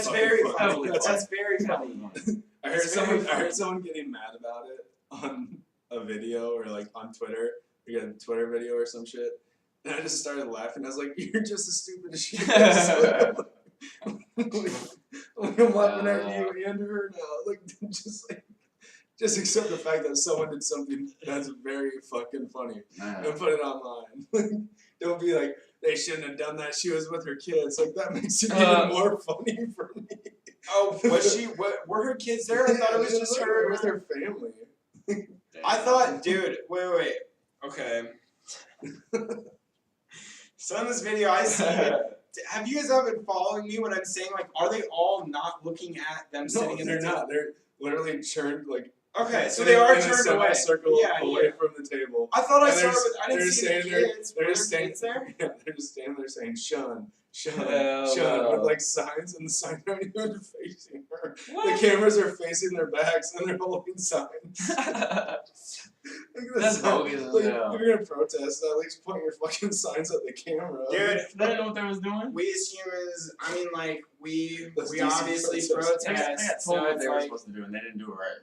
very funny. That's very funny. I heard someone getting mad about it on a video or like on Twitter. We got a Twitter video or some shit, and I just started laughing. I was like, "You're just as stupid as she is." I'm laughing at you and her now. Like, just accept the fact that someone did something that's very fucking funny and put it online. Don't be like, they shouldn't have done that. She was with her kids. Like, that makes it even more funny for me. Oh, was she? Were her kids there? I thought it was just her. With her family. I thought, dude, wait. Okay. So in this video, I see it. Have you guys ever been following me when I'm saying, like, are they all not looking at them sitting in they're the table? not. They're literally turned, like, okay, so they are in turned a away. Circle away from the table. I thought I saw they're it. I didn't see any kids. They're Were just there kids there? Yeah, they're just standing there saying, shun, no. with like signs, and the signs aren't even facing her. What? The cameras are facing their backs, and they're holding signs. That's bogus. Like, if you're gonna protest, at least point your fucking signs at the camera. Dude, They didn't know what they was doing. we as humans, I mean, like, we DC obviously protesters. They got protest. told So what it's they were like, supposed to do, and they didn't do it right.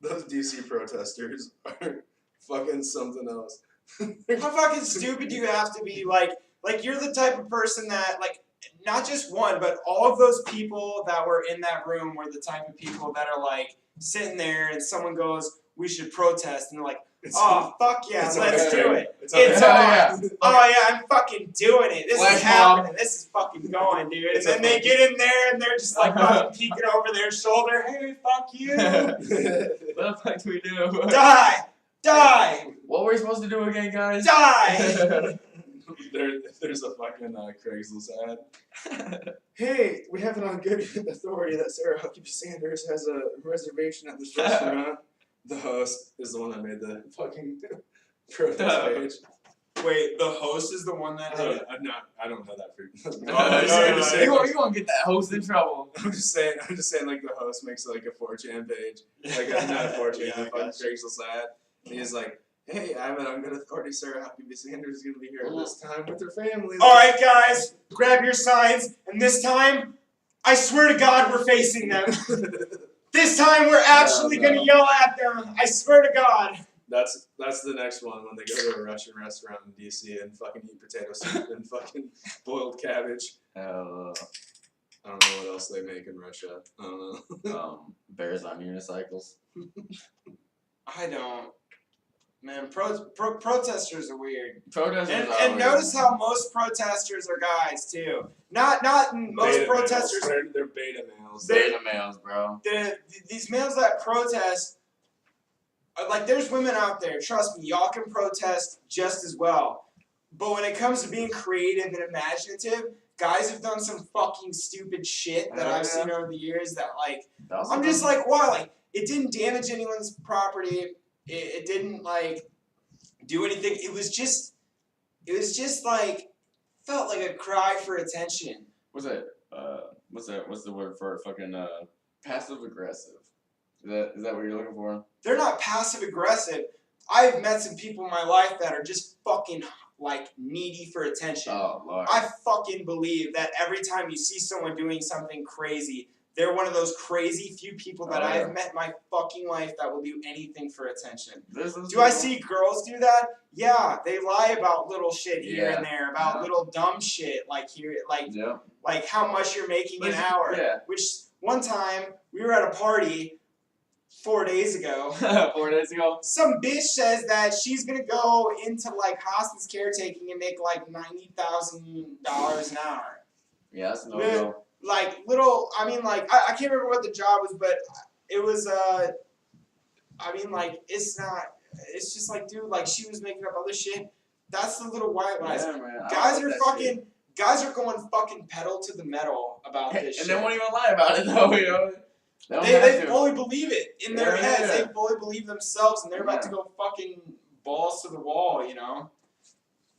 Those DC protesters are fucking something else. how fucking stupid do you have to be? Like you're the type of person that, like, not just one, but all of those people that were in that room were the type of people that are, like, sitting there and someone goes, we should protest, and they're like, oh, fuck yeah, let's do it. It's on. Yeah. Oh yeah, I'm fucking doing it. This is Flash happening. mob. This is fucking going, dude. And It's then they get in there and they're just like fucking peeking over their shoulder. Hey, fuck you. What the fuck do we do? Die. What were we supposed to do again, guys? Die. There's a fucking Craigslist ad. Hey, we have it on good authority that Sarah Huckabee Sanders has a reservation at this restaurant. The host is the one that made the fucking protest page. Wait, the host is the one that did it? I don't know that for You won't get that host in trouble. I'm just saying, like, the host makes, like, a 4chan page. Like, not a 4chan, Yeah, a fucking Craigslist ad. And he's like, hey, I have it on good authority, Sarah Huckabee Sanders is going to be here at this time with her family. Alright, guys, grab your signs, and this time, I swear to God, we're facing them. This time, we're actually gonna yell at them. I swear to God. That's the next one when they go to a Russian restaurant in DC and fucking eat potato soup and fucking boiled cabbage. I don't know what else they make in Russia. I don't know. Bears on unicycles. I don't. Man, protesters are weird. Protesters And, are and weird. notice how most protesters are guys too. Not most Beta protesters. males. They're beta males. Beta males, bro. These males that protest, like there's women out there. Trust me, y'all can protest just as well. But when it comes to being creative and imaginative, guys have done some fucking stupid shit that I've seen over the years. That like, I'm just like, why? Like, it didn't damage anyone's property. It didn't like do anything. It was just like felt like a cry for attention. What's the word for it? Fucking passive aggressive. Is that what you're looking for? They're not passive aggressive. I've met some people in my life that are just fucking like needy for attention. Oh Lord. I fucking believe that every time you see someone doing something crazy, they're one of those crazy few people that I have met in my fucking life that will do anything for attention. Do I see girls do that? Yeah, they lie about little shit here and there, about little dumb shit like here, like how much you're making an hour. Yeah. Which one time we were at a party 4 days ago. 4 days ago. Some bitch says that she's gonna go into like hospice caretaking and make like $90,000 an hour. Yeah, that's no go. Like little, I mean, like I can't remember what the job was, but it was I mean, like it's not. It's just like, dude, like she was making up other shit. That's the little white lies. Yeah, man. Guys are fucking. Guys are going fucking pedal to the metal about this shit. And they won't even lie about it though, you know. They fully believe it in their heads. They fully believe themselves, and they're about to go fucking balls to the wall, you know.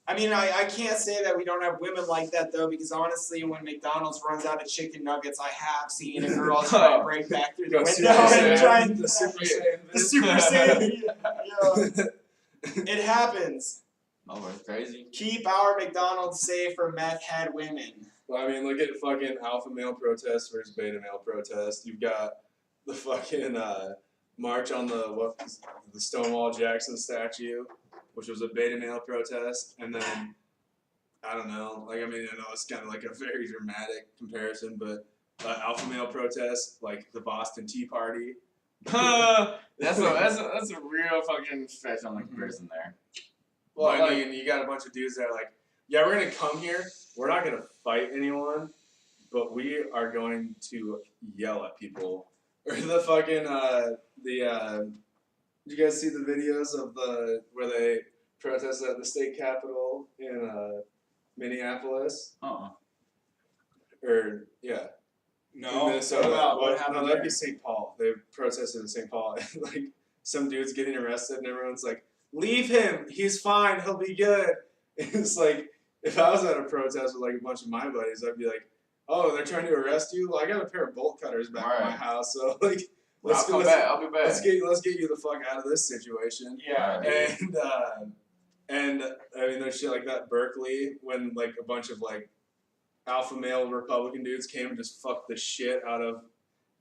I mean, I can't say that we don't have women like that though, because honestly, when McDonald's runs out of chicken nuggets, I have seen a girl try and break back through the window and try and the Super Saiyan. The Super Saiyan. Yeah. It happens. Oh, it's crazy. Keep our McDonald's safe for meth head women. Well, I mean, look at fucking alpha male protest versus beta male protest. You've got the fucking march on the Stonewall Jackson statue, which was a beta male protest, and then I don't know, like I mean, I know it's kind of like a very dramatic comparison, but alpha male protest, like the Boston Tea Party. That's a real fucking stretch on the comparison there. Well, I mean, you got a bunch of dudes that are like, yeah, we're gonna come here, we're not gonna fight anyone, but we are going to yell at people. Or the fucking did you guys see the videos of where they protested at the state capitol in Minneapolis? Or yeah. No. Minnesota. What happened No, that'd there? be St. Paul. They protested in St. Paul, and like some dude's getting arrested, and everyone's like, "Leave him. He's fine. He'll be good." And it's like, if I was at a protest with like a bunch of my buddies, I'd be like, "Oh, they're trying to arrest you? Well, I got a pair of bolt cutters back at my house, so like." I'll be back. Let's get you the fuck out of this situation. Yeah. And I mean, there's shit like that. Berkeley, when like a bunch of like alpha male Republican dudes came and just fucked the shit out of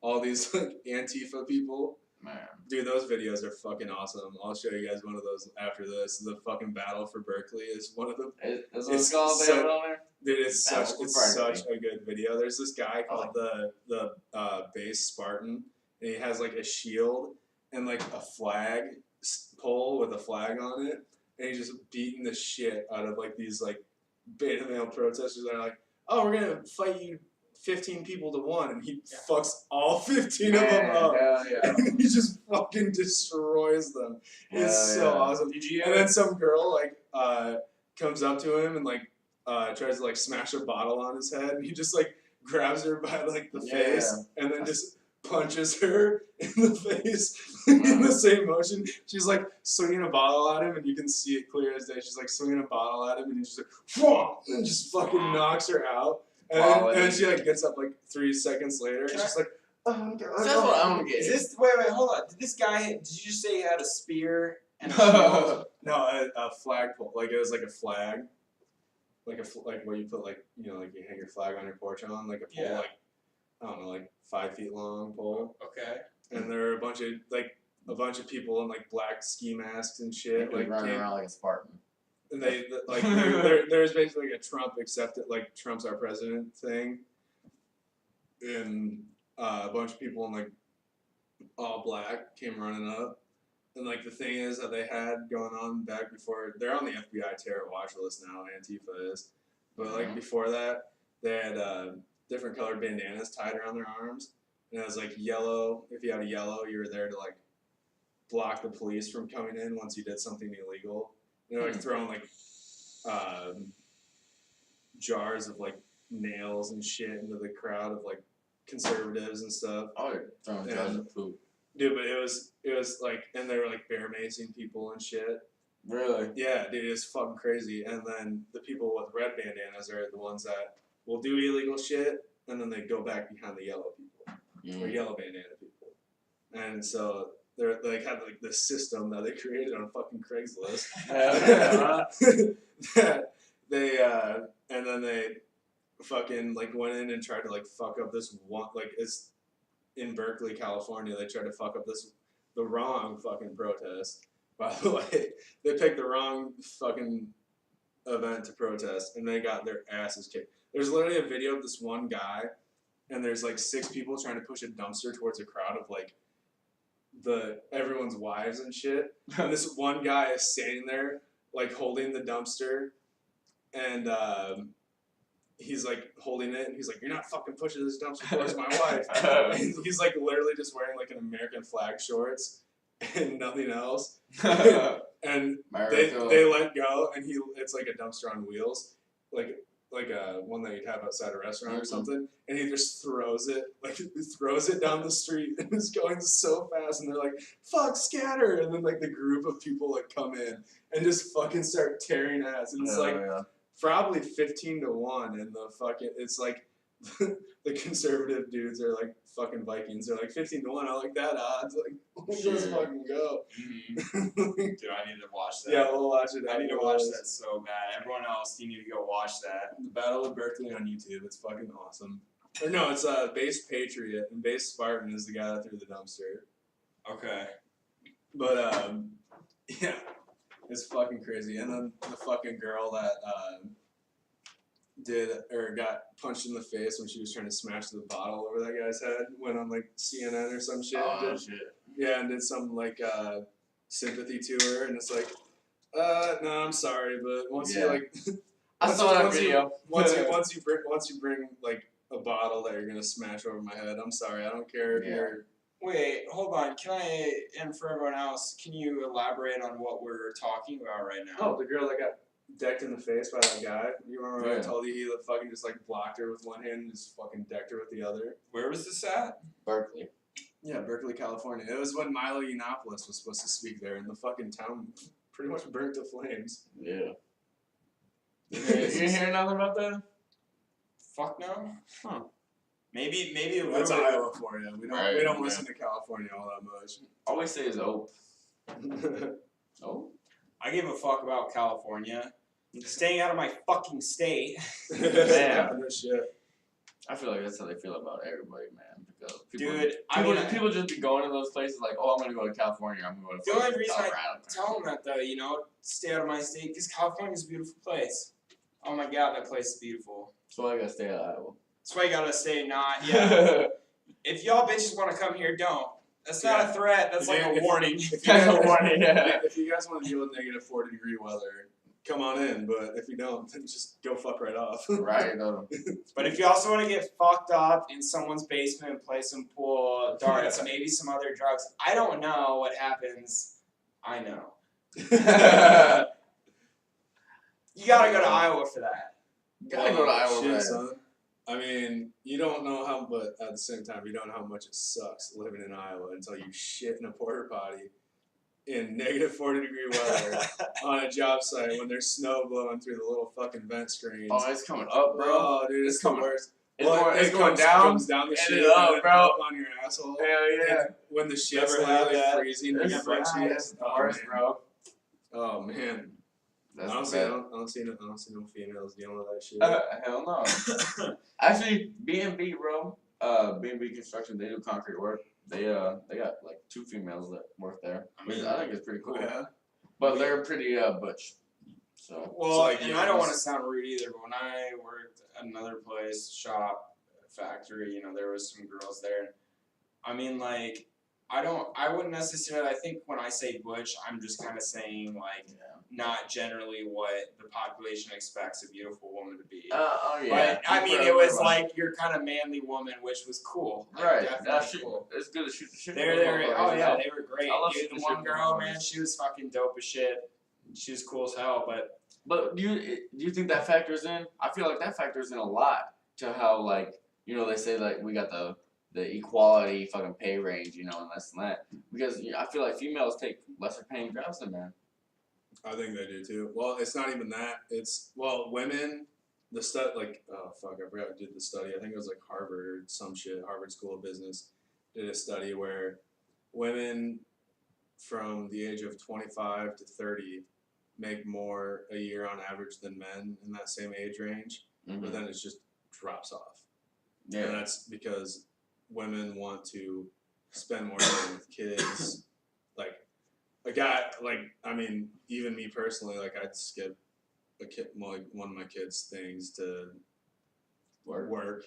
all these like Antifa people. Man. Dude, those videos are fucking awesome. I'll show you guys one of those after this. The fucking battle for Berkeley is one of them. That's what it's called. They have it on there. Dude, it's such a good video. There's this guy called the base Spartan. And he has like a shield and like a flag pole with a flag on it, and he's just beating the shit out of like these like beta male protesters that are like, "Oh, we're gonna fight you 15 people to 1," and he fucks all 15 of them up. And he just fucking destroys them. It's so awesome. And then some girl like comes up to him and like tries to like smash a bottle on his head, and he just like grabs her by like the face and then just punches her in the face in the same motion. She's like swinging a bottle at him, and you can see it clear as day. She's like swinging a bottle at him, and he's just like, and just fucking knocks her out. And then she like gets up like 3 seconds later, and she's like, "Oh God." That's what I don't get. Is this wait, hold on? Did you just say he had a spear and a shield? No, a flagpole. Like it was like a flag, like where you put like you hang your flag on your porch on, like a pole, like I don't know, like 5 feet long pole. Okay. And there are a bunch of like a bunch of people in like black ski masks and shit, like running around like a Spartan. and they like there's basically like a Trump accepted like Trump's our president thing, and a bunch of people in like all black came running up. And like the thing is that they had going on back before, they're on the FBI terror watch list now, Antifa is. But like before that, they had different colored bandanas tied around their arms, and it was like yellow. If you had a yellow, you were there to like block the police from coming in once you did something illegal. They're like throwing like jars of like nails and shit into the crowd of like conservatives and stuff. Oh, they're throwing jars of poop. Dude, but it was like, and they were like bear macing people and shit. Really? Yeah, dude, it's fucking crazy. And then the people with red bandanas are the ones that will do illegal shit, and then they go back behind the yellow people, or yellow bandana people. And so they have like this system that they created on fucking Craigslist. That they and then they fucking like went in and tried to like fuck up this one, like it's in Berkeley, California. They tried to fuck up the wrong fucking protest. By the way, they picked the wrong fucking event to protest, and they got their asses kicked. There's literally a video of this one guy, and there's like 6 people trying to push a dumpster towards a crowd of like everyone's wives and shit. And this one guy is standing there like holding the dumpster, and he's like holding it, and he's like, "You're not fucking pushing this dumpster towards my wife." And he's like literally just wearing like an American flag shorts and nothing else. And they let go, and it's like a dumpster on wheels, like a one that you'd have outside a restaurant or something. And he just throws it down the street, and it's going so fast. And they're like, "Fuck, scatter!" And then like the group of people like come in and just fucking start tearing ass, and it's probably 15-1, and the fucking it's like the conservative dudes are like fucking Vikings. They're like 15-1. I like that odds. Like, let's fucking go. Dude, I need to watch that. Yeah, we'll watch it. I need to watch that so bad. Everyone else, you need to go watch that. The Battle of Berkeley on YouTube. It's fucking awesome. Or no, it's Base Patriot, and Base Spartan is the guy that threw the dumpster. Okay. But yeah, it's fucking crazy. And then the fucking girl that got punched in the face when she was trying to smash the bottle over that guy's head, went on like CNN or some shit. Oh, shit. Yeah, and did some like sympathy to her, and it's like, no, I'm sorry, but once you like, I saw that video. Once you bring like a bottle that you're gonna smash over my head, I'm sorry, I don't care if you're. Wait, hold on. Can I, and for everyone else, can you elaborate on what we're talking about right now? Oh, the girl that got decked in the face by that guy. You remember I told you he fucking just like blocked her with one hand and just fucking decked her with the other? Where was this at? Berkeley. Yeah, Berkeley, California. It was when Milo Yiannopoulos was supposed to speak there, and the fucking town pretty much burnt to flames. Yeah. You didn't hear nothing about that? Fuck no. Huh. Maybe a That's little bit. Iowa for you. We don't listen to California all that much. All we say is "oh." Oh. I give a fuck about California. Staying out of my fucking state. Damn. No shit. I feel like that's how they feel about everybody, man. Because people just be going to those places like, "Oh, I'm gonna go to California. I'm gonna go to." The only reason I tell them that though, stay out of my state, because California's a beautiful place. Oh my god, that place is beautiful. That's why I gotta stay out of Iowa. That's why you gotta stay not. Yeah. If y'all bitches want to come here, don't. That's not a threat. That's like a warning. If you guys want to deal with negative 40-degree weather, come on in. But if you don't, then just go fuck right off. Right. But if you also want to get fucked up in someone's basement and play some pool, darts, maybe some other drugs, I don't know what happens. I know. You gotta go to Iowa for that. Gotta go to Iowa for that. Son. I mean, you don't know how, but at the same time, you don't know how much it sucks living in Iowa until you shit in a porta potty in negative 40-degree weather on a job site when there's snow blowing through the little fucking vent screens. Oh, it's coming up, bro. Oh, dude, it's coming worse. It's going down. Comes down the shit up, bro. Up on your asshole. Hell yeah. And when the shit's literally freezing in your front cheeks. Bro. Oh man. I don't see no females dealing with that shit. Hell no. Actually, B&B, bro. B&B Construction. They do concrete work. They got like 2 females that work there. Which I think is pretty cool. Yeah. But they're pretty butch. So. Well, like, and yeah, I don't want to he's- sound rude either, but when I worked at another place, shop, factory, there was some girls there. I mean, like, I wouldn't necessarily, I think when I say butch, I'm just kind of saying, like, not generally what the population expects a beautiful woman to be. Oh yeah. But, I mean, it was like your kind of manly woman, which was cool. Like, Right. definitely cool. It's good to shoot the shit. They were great. I love Dude, shooting the shit one with girl, my man, boys. she was fucking dope as shit. She was cool as hell, But do you think that factors in? I feel like that factors in a lot to how, like, they say like we got the equality fucking pay range, and this and that, because I feel like females take lesser paying jobs than men. I think they do too. Well, it's not even that. It's women. The I forgot who did the study. I think it was like Harvard or some shit. Harvard School of Business did a study where women from the age of 25 to 30 make more a year on average than men in that same age range. Mm-hmm. But then it just drops off. Yeah. And that's because women want to spend more time with kids. Like a guy, even me personally, like I'd skip one of my kids' things to work.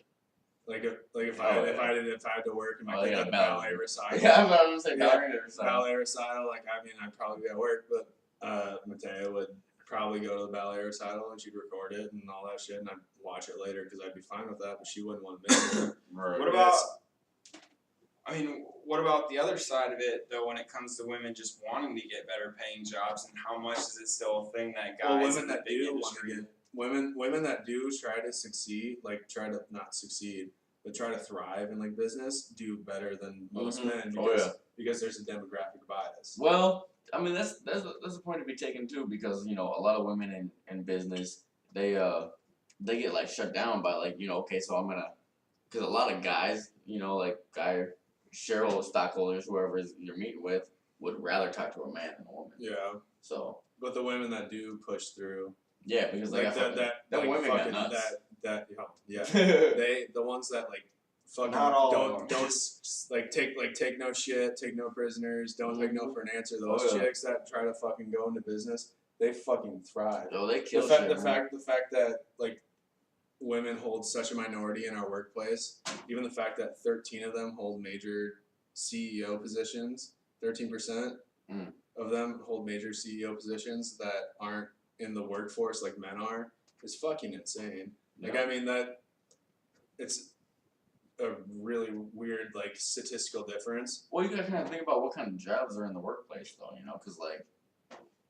Like if I had to work and my kid had a ballet recital. Yeah, I'm gonna say ballet recital. Like I'd probably be at work, but Matea would probably go to the ballet recital and she'd record it and all that shit, and I'd watch it later because I'd be fine with that, but she wouldn't want to miss it. Right. What about the other side of it, though, when it comes to women just wanting to get better paying jobs, and how much is it still a thing that guys in the big industry... Women that do try to succeed, like try to not succeed, but try to thrive in like business, do better than most men because there's a demographic bias. Well, I mean that's a point to be taken too, because a lot of women in business they get like shut down by like okay, so I'm gonna, because a lot of guys like shareholders, stockholders, whoever you're meeting with would rather talk to a man than a woman. Yeah. So. But the women that do push through. Yeah, because like that women got nuts. The ones that like fucking not all don't just like take no shit, take no prisoners, don't take no for an answer. Those chicks that try to fucking go into business, they fucking thrive. Oh, they kill the shit. The fact that like women hold such a minority in our workplace, even the fact that 13 of them hold major CEO positions, 13% of them hold major CEO positions that aren't in the workforce like men are, is fucking insane. Like, I mean, that it's a really weird, like, statistical difference. Well, you gotta kind of think about what kind of jobs are in the workplace, though, because, like,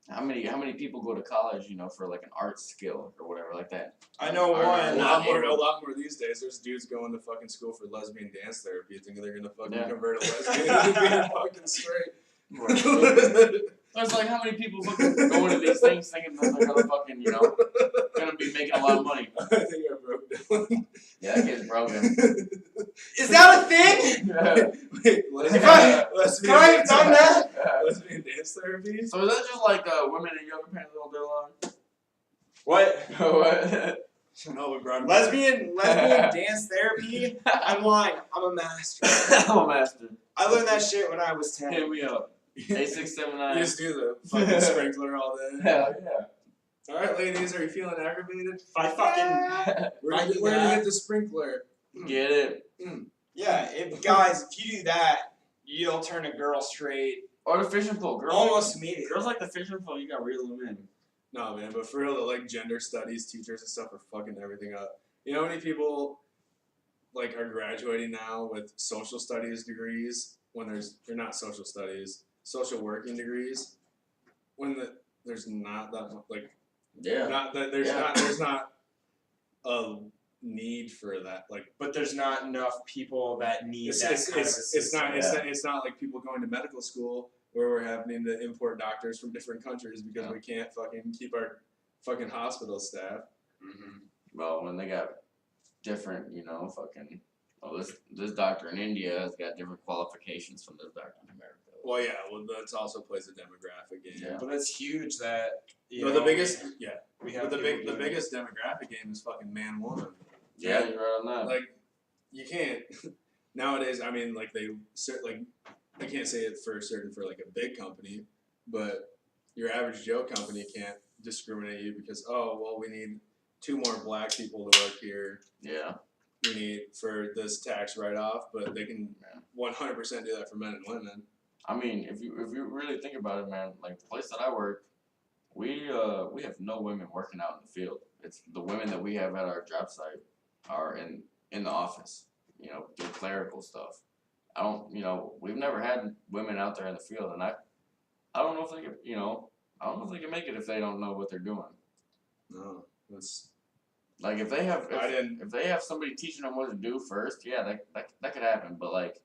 how many people go to college, for, like, an art skill or whatever like that? I know one. A lot more these days. There's dudes going to fucking school for lesbian dance therapy, thinking they're gonna fucking convert a lesbian into being fucking straight. It's like, how many people fucking go into these things thinking that they're gonna fucking, gonna be making a lot of money? I think I broke down. Yeah, that kid's broken. Is that a thing? Wait, Could I have done that? Lesbian dance therapy? So is that just like women in yoga pants all day long? What? What? No, but bro, Lesbian dance therapy? I'm lying. I'm a master. I'm a master. I learned that shit when I was 10. Hit me up. 8679. You just do the fucking sprinkler all day. Hell yeah. Alright, ladies, are you feeling aggravated? If I fucking... We're gonna get the sprinkler. Get it? Yeah, guys, if you do that, you'll turn a girl straight. Or the fishing pole. Girls almost immediately. Girls like the fishing pole, you gotta reel them in. No, man, but for real, the like gender studies teachers and stuff are fucking everything up. You know how many people like are graduating now with social studies degrees when they're not social studies, social working degrees, when there's not that much, like there's not a need for that, like, but there's not enough people that need it's not like people going to medical school where we're having to import doctors from different countries because we can't fucking keep our fucking hospital staff. Well, when they got different, fucking, this doctor in India has got different qualifications from this doctor in America. Well, yeah, that also plays a demographic game. Yeah. But that's huge that, the biggest, we have the biggest demographic game is fucking man-woman. Yeah, you're right on that. Like, you can't nowadays. I mean, like I can't say it for certain for like a big company, but your average Joe company can't discriminate you because we need 2 more black people to work here. Yeah. We need for this tax write off, but they can 100% do that for men and women. I mean, if you really think about it, man, like the place that I work, we have no women working out in the field. It's the women that we have at our job site are in the office, doing clerical stuff. I don't, we've never had women out there in the field, and I don't know if they can, I don't know if they can make it if they don't know what they're doing. No, that's like if they have somebody teaching them what to do first, yeah, that could happen. But like,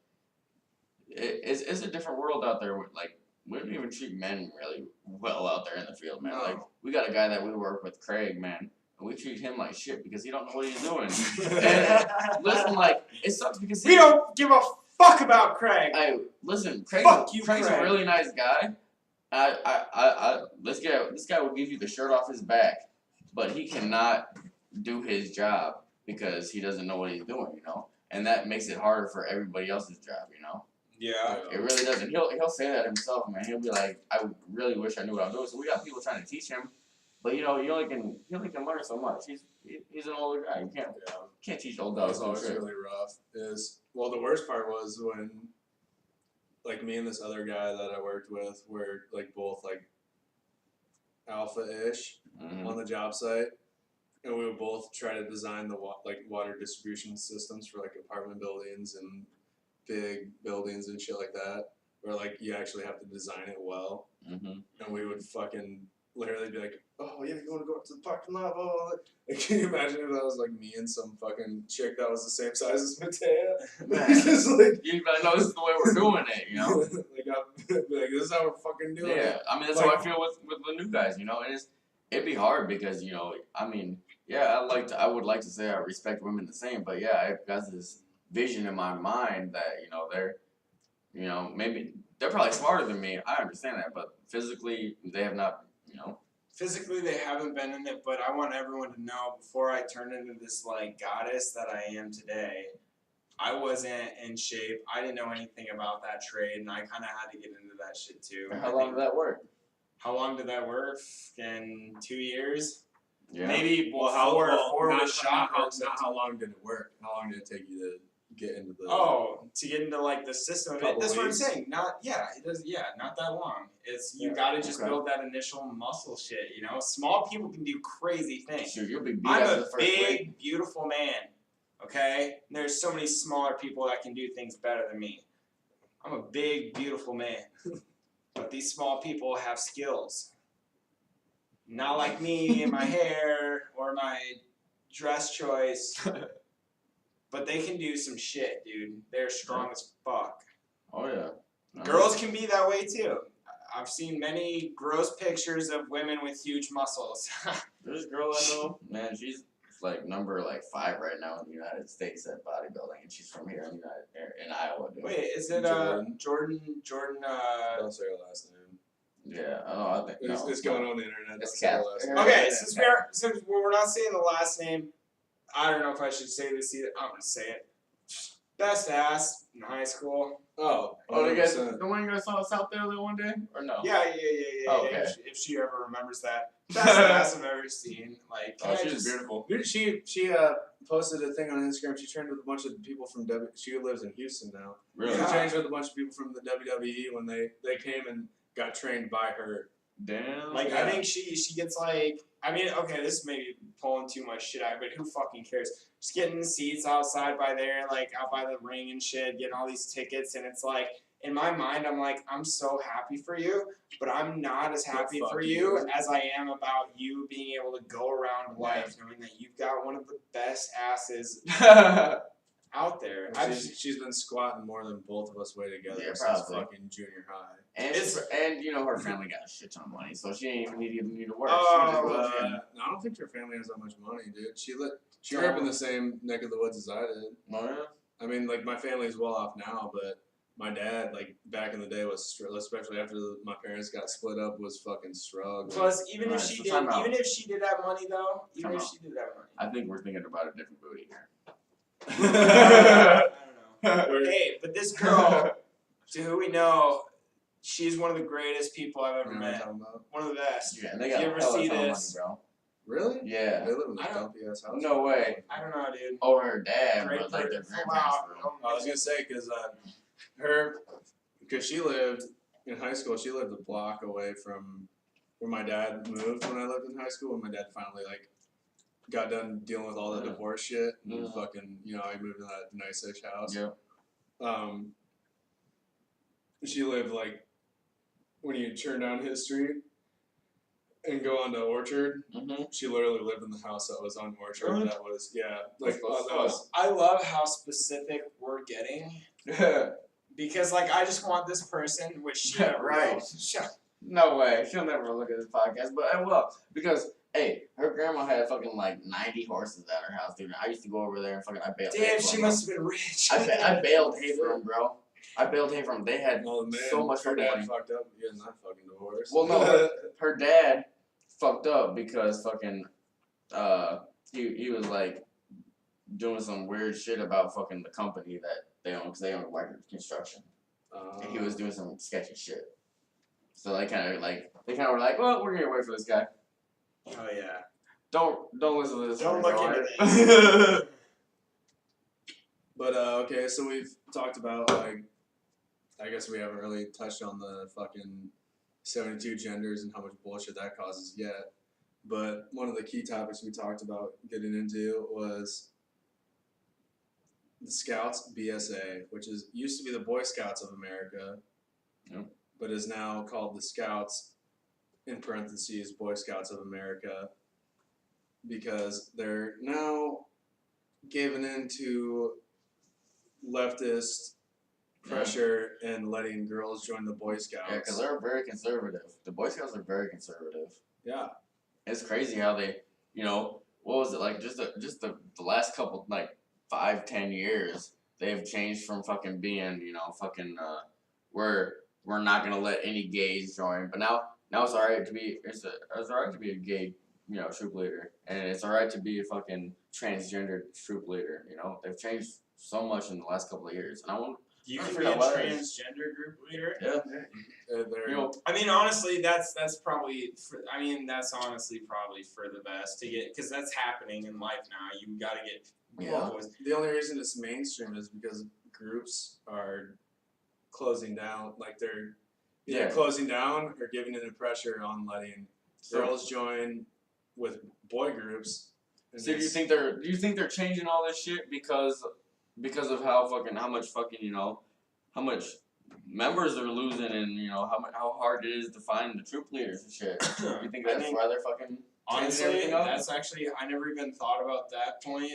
it's a different world out there. Like we don't even treat men really well out there in the field, man. No. Like we got a guy that we work with, Craig, man. And we treat him like shit because he don't know what he's doing. And listen, like it sucks because we don't give a fuck about Craig. Hey, listen, Craig's Craig. a really nice guy. This guy will give you the shirt off his back, but he cannot do his job because he doesn't know what he's doing, and that makes it harder for everybody else's job, Yeah. It really does, and he'll say that himself, man. He'll be like, I really wish I knew what I'm doing. So we got people trying to teach him, but he only can learn so much. He's an older guy. You can't teach old that dogs. was always really rough. The worst part was when, like, me and this other guy that I worked with were like both like alpha-ish on the job site, and we would both try to design the water distribution systems for like apartment buildings and big buildings and shit like that, where like you actually have to design it well. And we would fucking literally be like, oh yeah, you want to go up to the parking lot? Oh, like, can you imagine if that was like me and some fucking chick that was the same size as Matea? Man, just like, you gotta know this is the way we're doing it, like this is how we're fucking doing it. Yeah, I mean that's how I feel with the new guys, and it'd be hard because I mean, yeah, I would like to say I respect women the same, but yeah, I've got this vision in my mind that they're maybe they're probably smarter than me. I understand that, but physically they have not. Physically, they haven't been in it, but I want everyone to know before I turned into this like goddess that I am today, I wasn't in shape. I didn't know anything about that trade, and I kind of had to get into that shit too. How long did that work? How long did that work? In 2 years? Yeah. Maybe four was not shot. how long did it work? How long did it take you to get into the? To get into like the system. That's what I'm saying. Not that long. You gotta just build that initial muscle shit. Small people can do crazy things. Sure, you'll be beat I'm after a the first big, week. beautiful man. Okay, and there's so many smaller people that can do things better than me. I'm a big, beautiful man, but these small people have skills. Not like me and my hair or my dress choice. But they can do some shit, dude. They're strong as fuck. Oh, yeah. Girls can be that way, too. I've seen many gross pictures of women with huge muscles. There's a girl I know, man, she's like number 5 right now in the United States at bodybuilding, and she's from here in Iowa, dude. Wait, is it Jordan? Don't say her last name. Yeah, I think it's going on the internet. It's Cat. Okay, since we're not saying the last name, I don't know if I should say this either. I'm gonna say it. Best ass in high school. Oh, the one you guys saw us out there the one day, or no? Yeah. Oh, okay. If she ever remembers that, best ass I've ever seen. Like, she's beautiful. Dude, she posted a thing on Instagram. She trained with a bunch of people from She lives in Houston now. Really? She trained with a bunch of people from the WWE when they came and got trained by her. Damn. Like, I think she gets like, I mean, okay, this may be pulling too much shit out, but who fucking cares? Just getting seats outside by there, like out by the ring and shit, getting all these tickets, and it's like, in my mind, I'm like, I'm so happy for you, but I'm not as happy for you as I am about you being able to go around life knowing that you've got one of the best asses out there. She's been squatting more than both of us weigh together since fucking junior high. And her family got a shit ton of money, so she ain't even need to work. I don't think her family has that much money, dude. She grew up in the same neck of the woods as I did. Oh yeah. I mean, like my family's well off now, but my dad, like back in the day, was especially after my parents got split up, was fucking struggling. Plus, even if she did have money, though, I think we're thinking about a different booty here. I don't know. Hey, but this girl, to who we know, she's one of the greatest people I've ever met. One of the best. Yeah, and they got you a ever hell of see a ton of money, this? bro. Really? Yeah. They live in I a don't- dumpy ass house. No way. I don't know, dude. Or her dad, Great but like their for- grandparents. wow. I was gonna say because she lived in high school. She lived a block away from where my dad moved when I lived in high school. And my dad finally got done dealing with all the divorce shit and fucking I moved to that nice-ish house. Yeah. She lived when you turn down His Street and go on to Orchard. Mm-hmm. She literally lived in the house that was on Orchard. Really? That was I love how specific we're getting because I just want this person, which she never Right. will. No way. She'll never look at this podcast, but I will. Because, hey, her grandma had fucking 90 horses at her house, dude. I used to go over there and I bailed hay Damn, for she them. must have been rich. I bailed hay for them, bro. I bailed hay for them. They had so much her fucking dad money. fucked up getting that fucking divorce. Well, no, her dad fucked up because fucking, he was doing some weird shit about fucking the company that they own, because they own Wagner Construction. And he was doing some sketchy shit. So they kind of were like, well, we're gonna wait for this guy. Oh yeah. Don't listen to this. Don't look into this. But okay, so we've talked about I guess we haven't really touched on the fucking 72 genders and how much bullshit that causes yet. But one of the key topics we talked about getting into was the Scouts BSA, which used to be the Boy Scouts of America, but is now called the Scouts, in parentheses, Boy Scouts of America, because they're now giving in to leftist pressure and letting girls join the Boy Scouts. Yeah, because they're very conservative. The Boy Scouts are very conservative. Yeah. It's crazy how they, what was it, just the last couple, 5-10 years, they've changed from fucking being, we're not gonna let any gays join, but now it's alright to be, it's alright to be a gay, troop leader, and it's alright to be a fucking transgendered troop leader, they've changed so much in the last couple of years, and I want. You can be a transgender group leader. Yeah. I mean, honestly, that's probably. That's honestly probably for the best to get, because that's happening in life now. You got to get. Yeah. The only reason it's mainstream is because groups are closing down. They're either closing down or giving in the pressure on letting girls join with boy groups. So do you think they're changing all this shit because of how much members they're losing, and how hard it is to find the troop leaders and shit? You think that's why they're fucking honestly? That's actually, I never even thought about that point,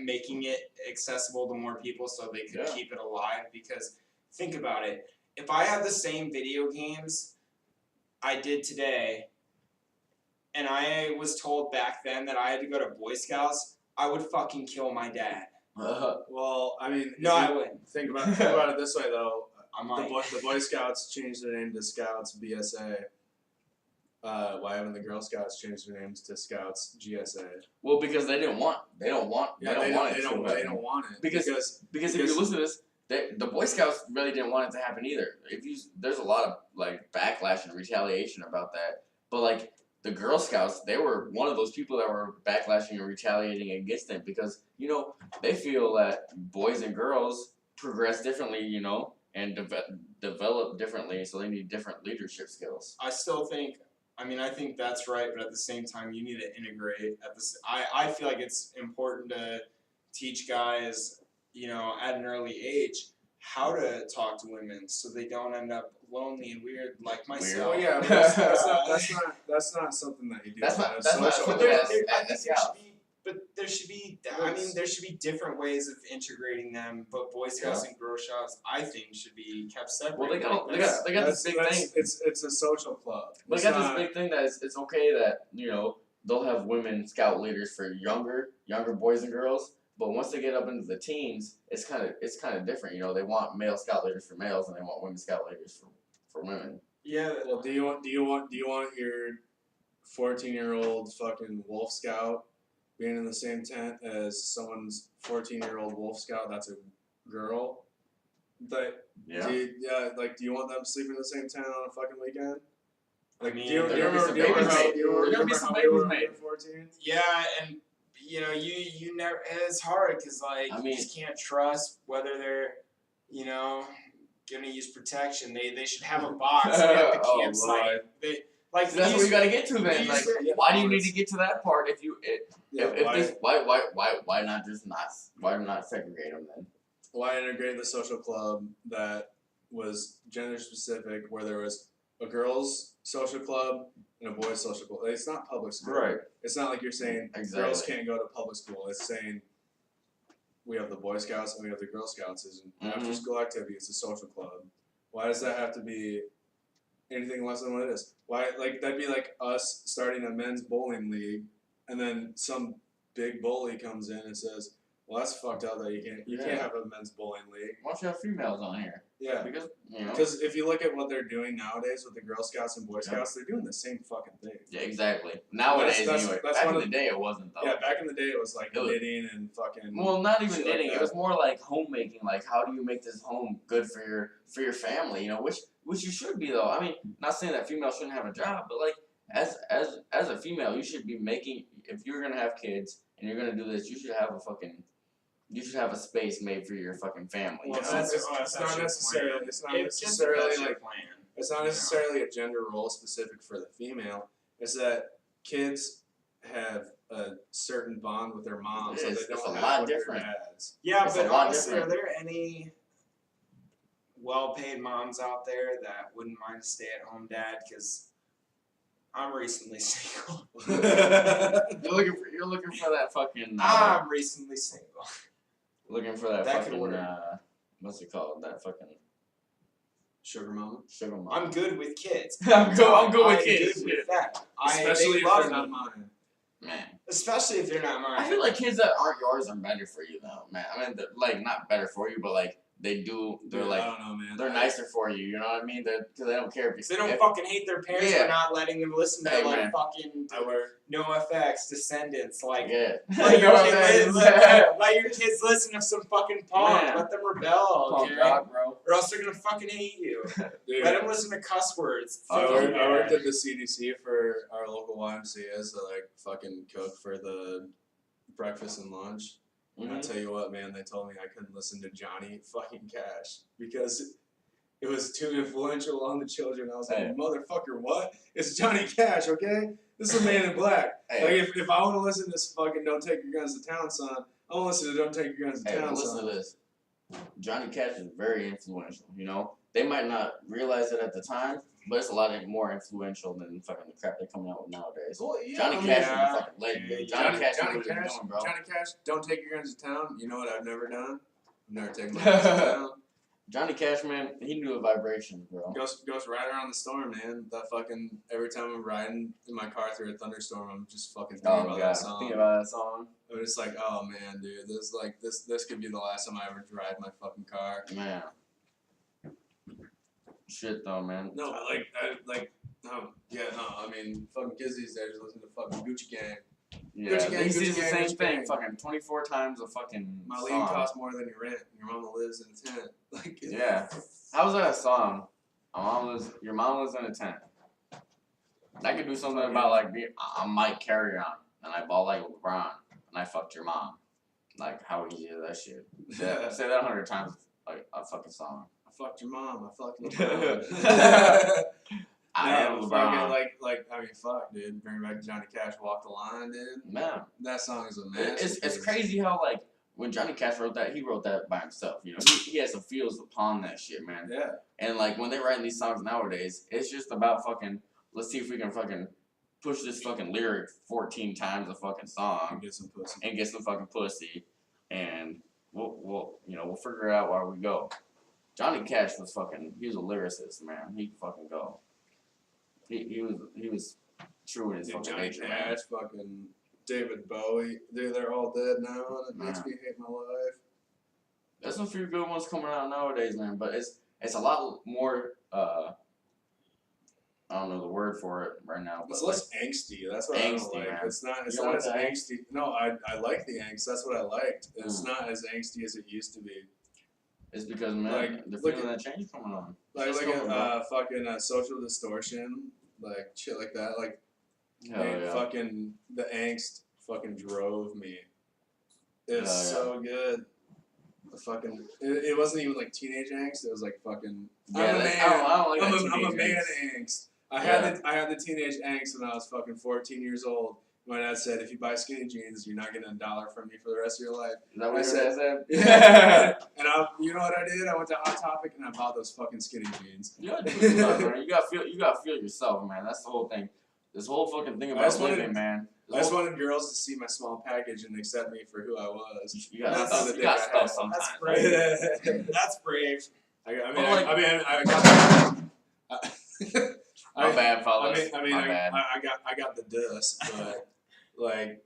making it accessible to more people so they could keep it alive. Because think about it, if I had the same video games I did today, and I was told back then that I had to go to Boy Scouts, I would fucking kill my dad. Well, I mean, no, I wouldn't. Think about it this way, though. The Boy Scouts changed their name to Scouts BSA. Why haven't the Girl Scouts changed their names to Scouts GSA? Well, because they don't want it. They don't want it because if you listen to this, the Boy Scouts really didn't want it to happen either. There's a lot of backlash and retaliation about that, but the Girl Scouts, they were one of those people that were backlashing and retaliating against it because, they feel that boys and girls progress differently, and develop differently, so they need different leadership skills. I still think, I think that's right, but at the same time, you need to integrate. I feel like it's important to teach guys, at an early age, how to talk to women so they don't end up lonely and weird like myself. Well, yeah, but that's not something that you do. That's not But there should be. There should be different ways of integrating them. But Boy Scouts and Girl Scouts, I think, should be kept separate. Well, they got this big thing. It's a social club. They got this big thing that it's okay that they'll have women scout leaders for younger boys and girls. But once they get up into the teens, it's kind of different. They want male scout leaders for males, and they want women scout leaders for women. Yeah. Well, do you want your 14-year-old fucking Wolf Scout being in the same tent as someone's 14-year-old Wolf Scout that's a girl. That Yeah. do you want them to sleep in the same tent on a fucking weekend? Like, I mean, do you there gonna be remember, some do you remember babies how, made. do you There gonna be remember some how we babies were when we made. were 14? Yeah, and you never. It's hard because like I you mean- just can't trust whether they're, gonna use protection. They should have a box at the Oh, campsite. Lord. They like So that's what you gotta get to then. these Like, are- why do you need to get to that part if you Yeah, if this why not just not why not segregate them then? why integrate the social club that was gender specific, where there was a girls' social club and a boys' social club? It's not public school. Right. It's not like you're saying Exactly. girls can't go to public school. It's saying we have the Boy Scouts and we have the Girl Scouts as an after school activity. It's a social club. Why does that have to be anything less than what it is? Why, like, that'd be like us starting a men's bowling league, and then some big bully comes in and says, "Well, that's fucked up that you can't have a men's bowling league." Why don't you have females on here? Yeah, Because because if you look at what they're doing nowadays with the Girl Scouts and Boy Scouts, they're doing the same fucking thing. Yeah, exactly. Nowadays, That's- anyway. that's Back one in of the day, it wasn't though. Yeah, back in the day, it was like It was- knitting and fucking. Well, not even shit like knitting. that. It was more like homemaking. Like, how do you make this home good for your family? You know, which you should be though. I mean, not saying that females shouldn't have a job, but like as a female, you should be making. If you're gonna have kids and you're gonna do this, you should have a space made for your fucking family. Well, You know? it's not necessarily. It's not It's just necessarily that's your like. plan. It's not Yeah. necessarily a gender role specific for the female. It's that kids have a certain bond with their moms, so It they is. It's don't a have lot with their different. dads. Yeah, It's but a lot honestly, different. are there any well-paid moms out there that wouldn't mind a stay-at-home dad? Because I'm recently single. You're looking for that fucking. I'm recently single. Looking for that That could fucking. work. What's it called? That fucking Sugar mama, sugar mom. I'm good with kids. I'm good with kids. Good with that. especially they if love they're not me. mine. Man. Especially if they're not mine. I feel like kids that aren't yours are better for you though, man. I mean, like not better for you, but like they do. They're Dude, like I don't know, man. they're nicer for you. You know what I mean? Because they don't care if you. they don't if- fucking hate their parents Yeah. for not letting them listen to Hey, like man. fucking I wear. NoFX, Descendants, like Yeah. let your, You know what kid I'm li- saying? let your kids listen to some fucking punk. Man. Let them rebel, Punk okay? rock, bro. Or else they're gonna fucking hate you. Dude, Let them listen to cuss words. I I worked, Yeah. I worked at the CDC for our local YMCA's to like fucking cook for the breakfast and lunch. And I Mhm. tell you what, man, they told me I couldn't listen to Johnny fucking Cash because it was too influential on the children. I was like, Hey. motherfucker, what? It's Johnny Cash, okay? This is a man in black. Hey. Like, if I want to listen to fucking Don't Take Your Guns to Town, son, I want to listen to Don't Take Your Guns to Hey, Town, but listen son. to this. Johnny Cash is very influential. You know, they might not realize it at the time, but it's a lot more influential than fucking the crap they're coming out with nowadays. Well, yeah, Johnny I mean, Cash yeah. is a fucking legend. Yeah, Dude. Johnny, Johnny Cash, Johnny knows what he's Cash, doing, bro. Johnny Cash, Don't Take Your Guns to Town. You know what I've never done? I've never taken my guns to town. Johnny Cash, man, he knew the vibrations, bro. Goes right around the storm, man. That fucking every time I'm riding in my car through a thunderstorm, I'm just fucking thinking Oh about god, that song. think about that song, I'm just like, oh man, dude, this could be the last time I ever drive my fucking car. man. Shit though, man. No, I mean, fucking kids these days listen to fucking Gucci Gang. Yeah, Gucci Gang, he Gucci sees the Gang, same Gucci thing, Gang. fucking 24 times a fucking My song. lead costs more than your rent. Your mama lives in a tent. Like, Yeah. How's that a song? Your mom lives in a tent. I could do something about like I'm Mike Carrion and I ball like LeBron and I fucked your mom. Like how easy is that shit? Say that 100 times like a fucking song. I fucked your mom. I fucked LeBron. I Yeah, am fucking, LeBron. I mean, fuck, dude. Bring back Johnny Cash, Walk the Line, dude. Man, That song is a masterpiece. it's crazy how like when Johnny Cash wrote that, he wrote that by himself. You know, he has some feels upon that shit, man. Yeah. And like when they're writing these songs nowadays, it's just about fucking. Let's see if we can fucking push this fucking lyric 14 times a fucking song Get some pussy. and get some fucking pussy, and we'll figure out where we go. Johnny Cash was fucking. He was a lyricist, man. He could fucking go. He was true in his Dude, fucking Johnny nature, man. Cash, fucking David Bowie. Dude, they're all dead now, and it makes Man. me hate my life. There's some few good ones coming out nowadays, man. But it's a lot more I don't know the word for it right now, but It's like, less angsty. That's what I angsty, don't like. man. It's not. It's You don't not like as the angst? angsty. No, I like the angst. That's what I liked. It's not as angsty as it used to be. It's because man, Like, the look feeling that change coming on. Like Shit's look coming, at fucking social distortion, like shit like that. Like, Hell man, yeah. fucking the angst fucking drove me. It's Hell yeah. so good. The fucking it wasn't even like teenage angst. It was like fucking. Yeah, I'm a man. I don't like that I'm a teenage man angst. angst. I had the teenage angst when I was fucking 14 years old. My dad said, "If you buy skinny jeans, you're not getting $1 from me for the rest of your life." Is that what your dad said? Yeah. And you know what I did? I went to Hot Topic and I bought those fucking skinny jeans. You gotta do something, man. You gotta feel yourself, man. That's the whole thing. This whole fucking thing about living, man. I just wanted girls to see my small package and accept me for who I was. You gotta stuff sometimes. That's brave. That's brave. I got. My bad, fellas. I got the dust, but like,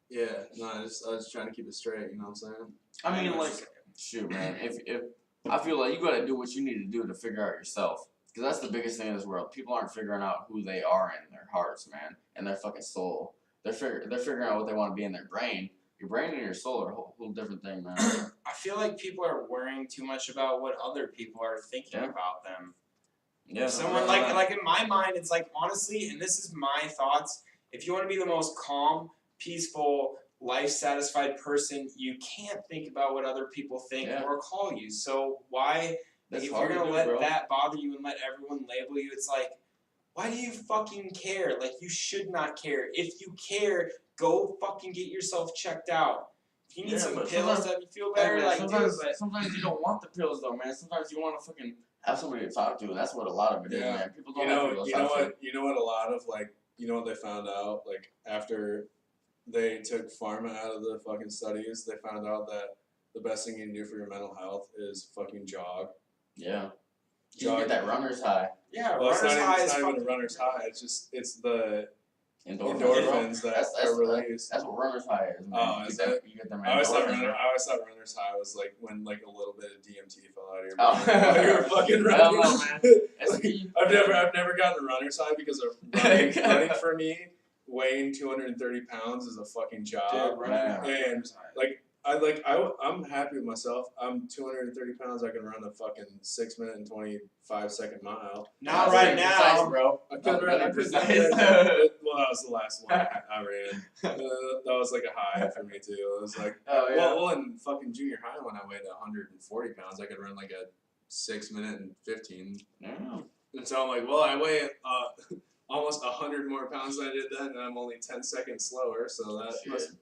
yeah, no, I was trying to keep it straight. You know what I'm saying? I mean, like, shoot, man. If I feel like you gotta do what you need to do to figure out yourself, because that's the biggest thing in this world. People aren't figuring out who they are in their hearts, man, and their fucking soul. They're figuring out what they want to be in their brain. Your brain and your soul are a whole different thing, man. I feel like people are worrying too much about what other people are thinking about them. Yeah, Someone like in my mind, it's like honestly, and this is my thoughts. If you want to be the most calm, peaceful, life-satisfied person, you can't think about what other people think or call you. So why, if you're gonna let that bother you and let everyone label you, it's like, why do you fucking care? Like, you should not care. If you care, go fucking get yourself checked out. If you need some pills that you feel better, man, like sometimes you don't want the pills though, man. Sometimes you want to fucking have somebody to talk to. That's what a lot of it is, man. People don't have people to talk to. You know what a lot of like, you know what they found out, like, after they took pharma out of the fucking studies, they found out that the best thing you can do for your mental health is fucking jog. Yeah. You get that runner's high. Yeah, well, runner's high it's not even a runner's high. It's the endorphins that are released. That's what runner's high is, man. Oh, is it? You get them I always thought runner's high was like when like a little bit of DMT fell out of your brain. While you were fucking running. Hell no, man. I've never gotten a runner's high because of running for me. Weighing 230 pounds is a fucking job. Dude, and I'm happy with myself. I'm 230 pounds. I can run a fucking 6 minute and 25-second mile. Not right now, precise, bro. I could run. Well, that was the last one I ran. That was like a high for me too. It was like, well, in fucking junior high when I weighed 140 pounds, I could run like a 6 minute and 15. Yeah. And so I'm like, well, I weigh almost 100 more pounds than I did then, and I'm only 10 seconds slower, so that must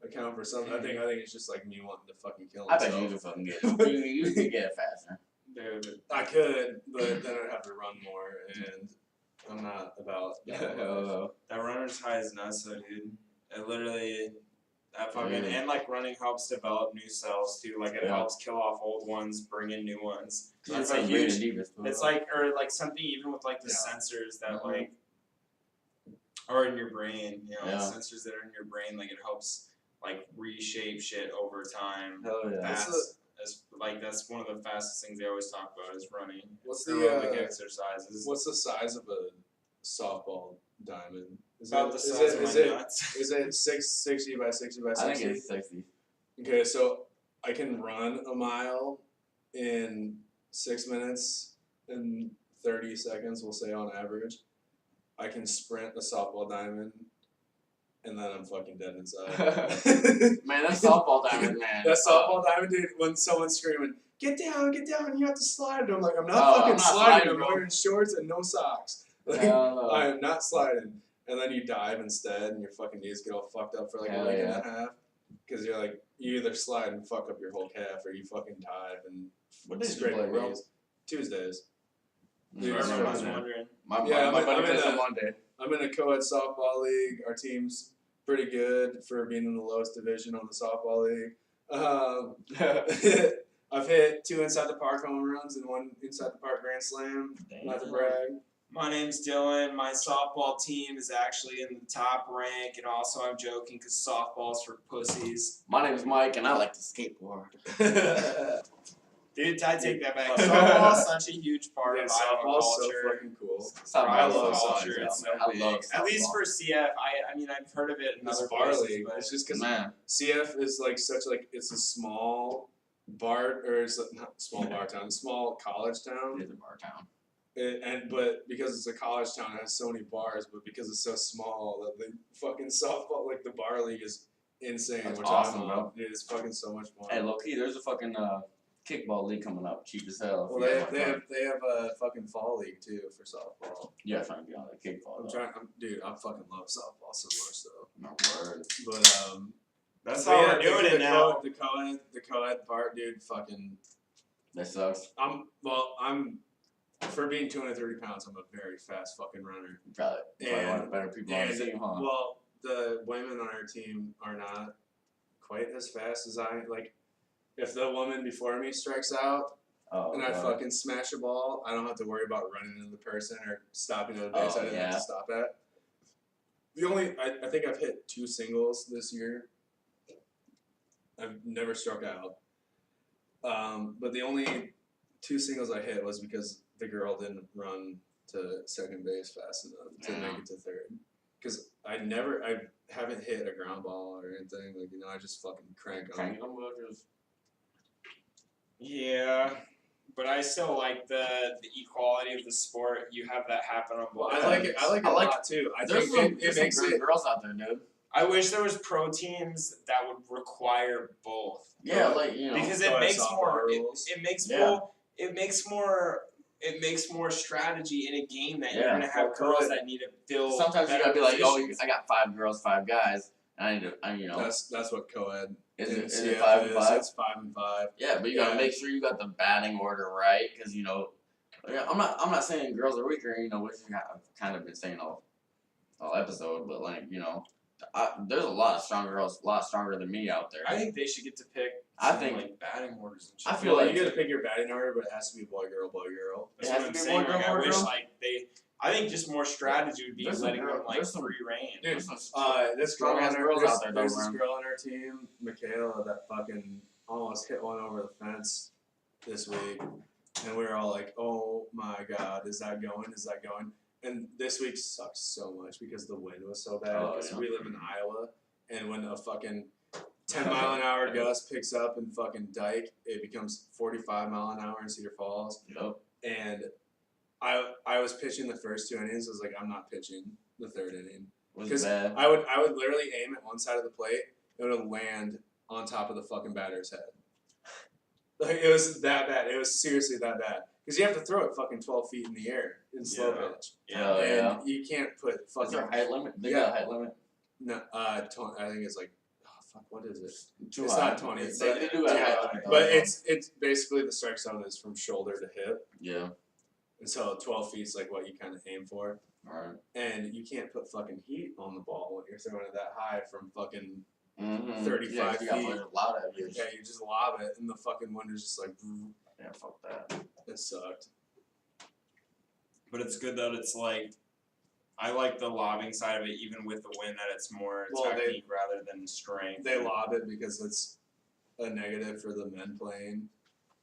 account for something. I think it's just like me wanting to fucking kill myself. I bet you could fucking get it. You could get it faster. Dude, I could, but then I'd have to run more, and I'm not about that. That runner's high is nuts, though, dude. It literally, that fucking, and like running helps develop new cells too. Like it helps kill off old ones, bring in new ones. That's like huge. It's like, or like something even with like the sensors that like are in your brain, you know, sensors that are in your brain, like it helps like reshape shit over time. Hell yeah. That's one of the fastest things they always talk about is running. What's the aerobic exercises? What's the size of a softball diamond? About the size of my nuts. Is it 60 by 60 by 60? I think it's 60. Okay, so I can run a mile in 6 minutes and 30 seconds, we'll say on average. I can sprint a softball diamond, and then I'm fucking dead inside. Man, that softball diamond, man. That softball diamond, dude, when someone's screaming, get down, you have to slide. And I'm like, I'm not sliding. I'm wearing shorts and no socks. Like, I am not sliding. And then you dive instead, and your fucking knees get all fucked up for like a week and a half. Because you're like, you either slide and fuck up your whole calf, or you fucking dive and scrape your knees. Tuesdays. Dude, I was wondering. My buddy plays on Monday. I'm in a co-ed softball league. Our team's pretty good for being in the lowest division on the softball league. I've hit 2 inside the park home runs and 1 inside the park grand slam. Not to brag. My name's Dylan. My softball team is actually in the top rank, and also I'm joking because softball's for pussies. My name's Mike, and I like to skateboard. Dude, I take that back. Softball is such a huge part Yeah, of Iowa softball's so culture. fucking cool. I love softball, culture. It's so I big. love At least softball. for CF, I mean I've heard of it in It's other bar places, league. but It's just because Man, CF is like such like it's a small bar or it's not small bar town, small college town. it is a bar town. But because it's a college town, it has so many bars. But because it's so small, that the fucking softball, like the bar league, is insane. That's which awesome, I'm bro. on. Dude, it's fucking so much fun. Hey, low key, there's a fucking kickball league coming up, cheap as hell. Well, they have a fucking fall league too for softball. Yeah, trying to be on the kickball. I fucking love softball so much though. No word. But that's but how yeah, we're doing it now. The co-ed part, dude, fucking. That sucks. I'm for being 230 pounds, I'm a very fast fucking runner. Probably one of the better people on the team, huh? Well, the women on our team are not quite as fast as I like. If the woman before me strikes out and I fucking smash a ball, I don't have to worry about running into the person or stopping at a base I didn't have to stop at. I think I've hit 2 singles this year. I've never struck out. But the only 2 singles I hit was because the girl didn't run to second base fast enough to make it to third. Because I haven't hit a ground ball or anything. Like, I just fucking crank them. Yeah, but I still like the equality of the sport. You have that happen on both. Well, I like it a lot too. I think it makes some girls out there, dude. I wish there was pro teams that would require both. Yeah, because it makes more. It makes more strategy in a game that you're gonna have girls that need to build. Sometimes you gotta be like, positions. I got 5 girls, 5 guys, and That's what co-ed is. is. It 5 and 5? It's 5 and 5. Yeah, but you gotta make sure you got the batting order right, because I'm not saying girls are weaker, which I've kind of been saying all episode, but there's a lot of strong girls, a lot stronger than me out there. I think they should get to pick. Like batting orders and shit. I feel like you get to pick your batting order, but it has to be boy girl. That's what I'm saying. I wish I think just more strategy would be letting them free reign. Dude, this girl on our team, Michaela, that fucking almost hit one over the fence this week, and we were all like, "Oh my god, is that going? Is that going?" And this week sucks so much because the wind was so bad. Because we live in Iowa, and when a fucking 10-mile-an-hour gust picks up in fucking Dyke, it becomes 45 mile an hour in Cedar Falls. Yep. And I was pitching the first 2 innings. I was like, I'm not pitching the 3rd inning. Because I would literally aim at one side of the plate. It would land on top of the fucking batter's head. Like, it was that bad. It was seriously that bad. Because you have to throw it fucking 12 feet in the air in slow pitch. Yeah. And you can't put fucking... Is there a height limit? They got a height limit? No, I think it's like... what is it? It's not 20. They do have height limit. But it's basically the strike zone is from shoulder to hip. Yeah. And so 12 feet is like what you kind of aim for. Alright. And you can't put fucking heat on the ball when you're throwing it that high from fucking 35 feet. Yeah, you just lob it, and the fucking wind is just like... Yeah, fuck that. It sucked. But it's good that it's like... I like the lobbing side of it, even with the wind, that it's more technique rather than strength. They lob it because it's a negative for the men playing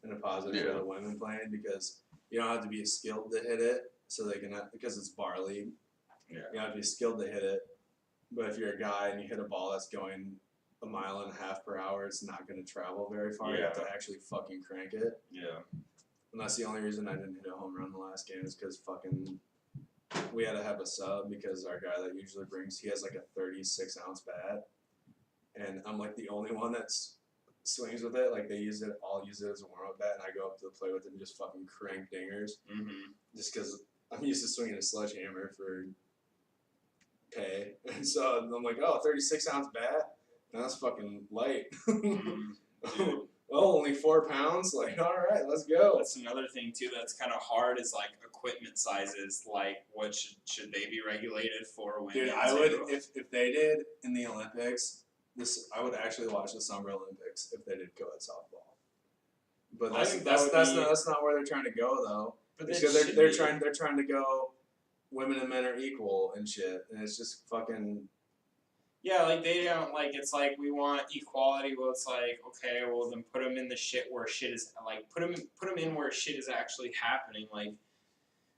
and a positive for the women playing, because you don't have to be skilled to hit it, so they can, because it's bar league. Yeah. You have to be skilled to hit it, but if you're a guy and you hit a ball that's going 1.5 miles per hour, it's not going to travel very far. You have to actually fucking crank it. Yeah. And that's the only reason I didn't hit a home run the last game, is because fucking... we had to have a sub because our guy that usually brings, he has like a 36-ounce bat, and I'm like the only one that swings with it. Like I'll use it as a warm-up bat, and I go up to the plate with it and just fucking crank dingers. Just because I'm used to swinging a sledgehammer for pay, and so I'm like, 36-ounce bat, that's fucking light. Oh, only 4 pounds? Like, all right, let's go. That's another thing too that's kind of hard, is like equipment sizes. Like, what should they be regulated for women? Dude, I would, if they did in the Olympics, I would actually watch the Summer Olympics if they did co-ed softball. But that's not where they're trying to go though. Because they're trying to go, women and men are equal and shit, and it's just fucking. Yeah, like they don't like. It's like we want equality. Well, it's like okay, well then put them in the shit where shit is like put them in where shit is actually happening.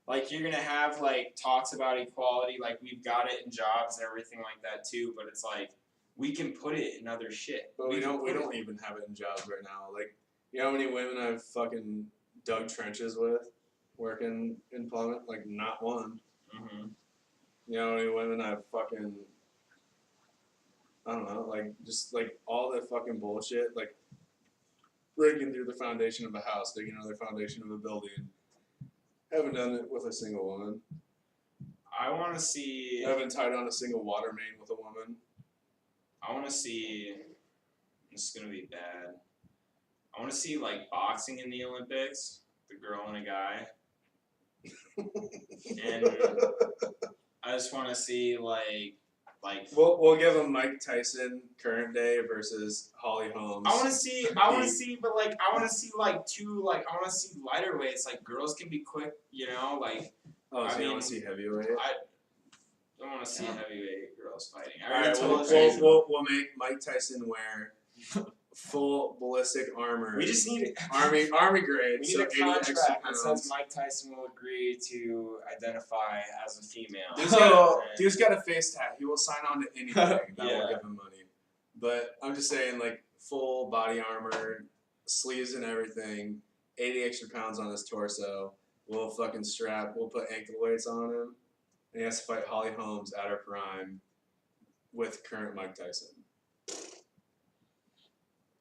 Like you're gonna have like talks about equality. Like we've got it in jobs and everything like that too. But it's like we can put it in other shit. But we don't even have it in jobs right now. Like, you know how many women I've fucking dug trenches with, working in plumbing? Like, not one. Mm-hmm. You know how many women I've fucking, I don't know, like, just like all the fucking bullshit, like breaking through the foundation of a house, digging under the foundation of a building. Haven't done it with a single woman. I want to see. Haven't tied on a single water main with a woman. I want to see. This is gonna be bad. I want to see like boxing in the Olympics, the girl and a guy, and I just want to see like. We'll give him Mike Tyson current day versus Holly Holmes. I want to see, but like I want to see like two, like I want to see lighter weights. Like girls can be quick, you know. Like oh, so you want to see heavyweight? I want to see heavyweight girls fighting. All right, we'll make Mike Tyson wear full ballistic armor. We just need army grade. We need a contract that says Mike Tyson will agree to identify as a female. Dude's got a face tat. He will sign on to anything that will give him money. But I'm just saying, like, full body armor, sleeves and everything, 80 extra pounds on his torso. We'll fucking we'll put ankle weights on him. And he has to fight Holly Holmes at her prime with current Mike Tyson.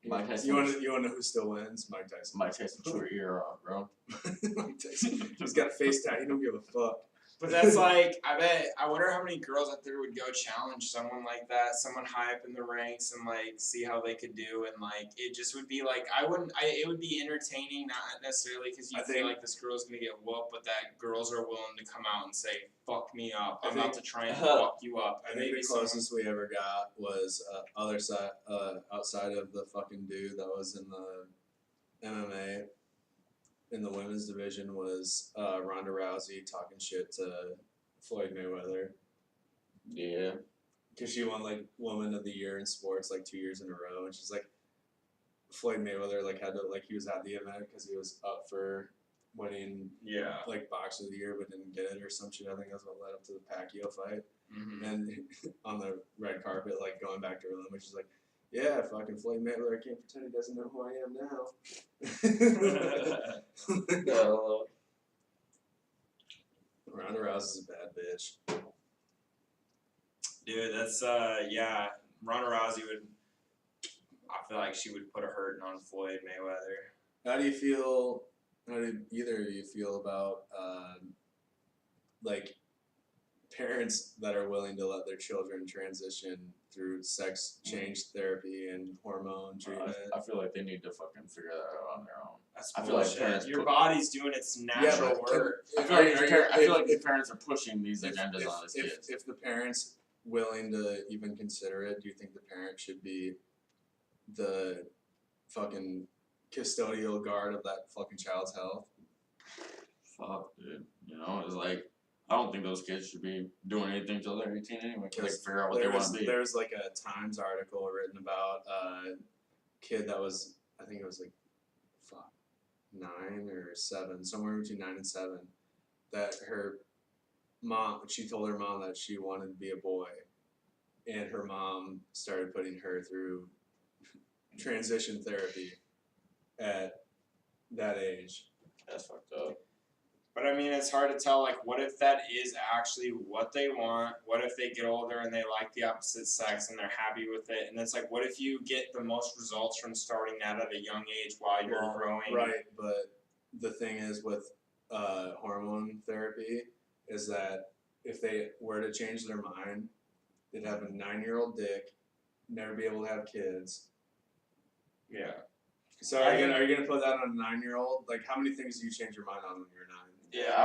Mike Tyson. You want to know who still wins? Mike Tyson. Mike Tyson, chew your ear off, bro. Mike Tyson. He's got a face tat. He don't give a fuck. But that's like, I wonder how many girls out there would go challenge someone like that, someone high up in the ranks, and like see how they could do, and like it just would be like it would be entertaining, not necessarily because you feel like this girl's gonna get whooped, but that girls are willing to come out and say, "Fuck me up, I'm about to try and fuck you up." I think the closest we ever got was outside of the fucking dude that was in the MMA. In the women's division was Ronda Rousey talking shit to Floyd Mayweather. Yeah. Because she won, like, Woman of the Year in sports, like, 2 years in a row. And she's like, Floyd Mayweather, like, had to, like, he was at the event because he was up for winning, like, Boxer of the Year, but didn't get it or some shit. I think that's what led up to the Pacquiao fight. Mm-hmm. And on the red carpet, like, going back to her limit, she's like, yeah, fucking Floyd Mayweather, I can't pretend he doesn't know who I am now. No. Ronda Rousey's a bad bitch. Dude, that's Ronda Rousey would. I feel like she would put a hurting on Floyd Mayweather. How do either of you feel about like parents that are willing to let their children transition through sex change therapy and hormone treatment? I feel like they need to fucking figure that out on their own. I feel like parents your body's doing its natural work. I feel like the parents are pushing these agendas on these kids. If the parents willing to even consider it, do you think the parent should be the fucking custodial guard of that fucking child's health? Fuck, dude. You know, it's like, I don't think those kids should be doing anything till they're 18 anyway, because they can figure out what they want to be. There's like a Times article written about a kid that was, I think it was like, 9 or 7, somewhere between 9 and 7, that her mom, she told her mom that she wanted to be a boy, and her mom started putting her through transition therapy at that age. That's fucked up. But I mean, it's hard to tell, like, what if that is actually what they want? What if they get older and they like the opposite sex and they're happy with it? And it's like, what if you get the most results from starting that at a young age while you're growing? Right, but the thing is with hormone therapy is that if they were to change their mind, they'd have a 9-year-old dick, never be able to have kids. Yeah. So are you gonna put that on a 9-year-old? Like, how many things do you change your mind on when you're 9? Yeah, I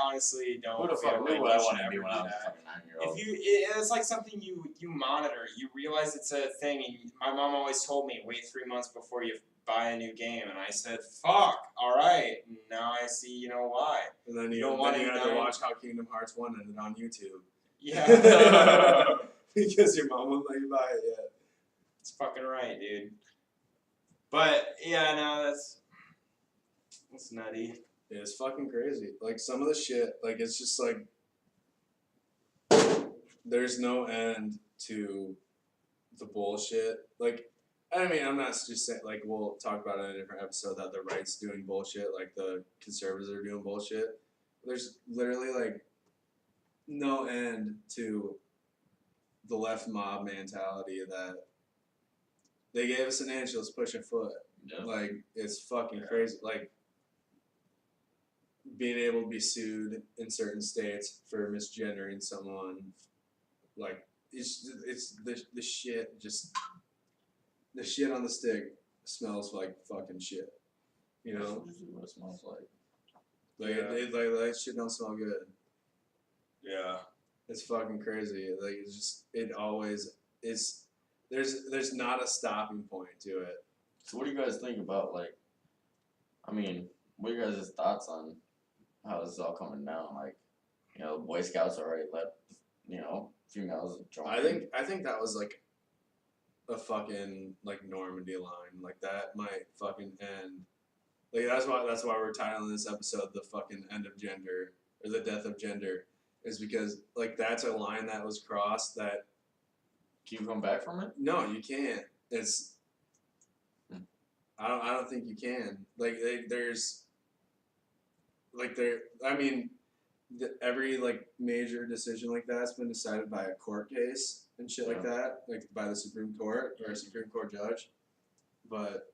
honestly don't. Who the fuck knew what I wanted to be when I was a fucking 9-year-old? It's like something you monitor. You realize it's a thing. And my mom always told me, wait 3 months before you buy a new game, and I said, fuck, all right. Now I see, why. And then you have to watch how Kingdom Hearts 1 ended on YouTube. Yeah. Because your mom won't let you buy it yet. It's fucking right, dude. But yeah, no, that's nutty. Yeah, it's fucking crazy. Like some of the shit, like it's just like there's no end to the bullshit. Like, I mean, I'm not just saying, like, we'll talk about it in a different episode that the right's doing bullshit, like the conservatives are doing bullshit. There's literally, like, no end to the left mob mentality that they gave us an inch, let's push a foot. Yeah. Like, it's fucking crazy. Like, being able to be sued in certain states for misgendering someone, like, it's the shit just. The shit on the stick smells like fucking shit. You know? That's usually what it smells like. Like, that shit don't smell good. Yeah. It's fucking crazy. Like, it's just, it always, there's not a stopping point to it. So what do you guys think about, like, I mean, what are your guys' thoughts on how this is all coming down? Like, you know, Boy Scouts already let, you know, females join. I think that was like a fucking like Normandy line. Like that might fucking end. Like that's why we're titling this episode the fucking end of gender or the death of gender, is because like that's a line that was crossed that. Can you come back from it? No, you can't. It's. I don't think you can. Like there's. Like there, I mean, every like major decision like that's been decided by a court case and shit like that, like by the Supreme Court or a Supreme Court judge. But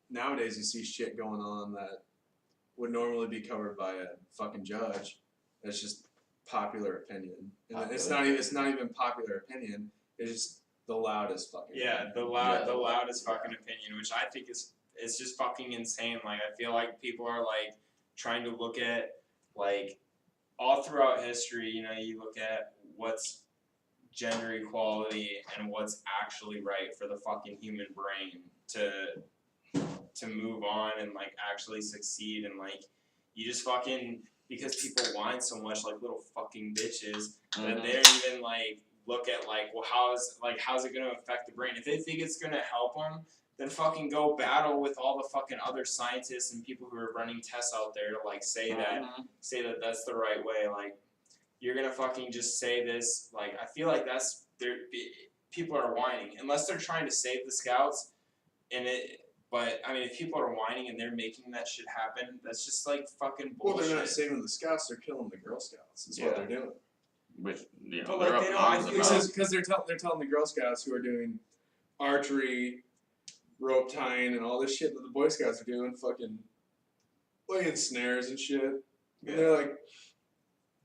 nowadays you see shit going on that would normally be covered by a fucking judge. It's just popular opinion. And it's not even popular opinion. It's just the loudest fucking. Yeah, the loudest fucking opinion, which I think it's just fucking insane. Like I feel like people are like trying to look at like all throughout history, you know, you look at what's gender equality and what's actually right for the fucking human brain to move on and like actually succeed, and like you just fucking, because people whine so much like little fucking bitches that they don't even like look at like, well, how's it gonna affect the brain? If they think it's gonna help them, then fucking go battle with all the fucking other scientists and people who are running tests out there to like say that that's the right way. Like you're gonna fucking just say this. Like I feel like people are whining unless they're trying to save the scouts, But I mean, if people are whining and they're making that shit happen, that's just like fucking bullshit. Well, they're not saving the scouts; they're killing the Girl Scouts. Is what they're doing. Which, you know, but like they don't. Because they're telling the Girl Scouts who are doing archery, rope tying, and all this shit that the Boy Scouts are doing, fucking laying snares and shit. And they're like,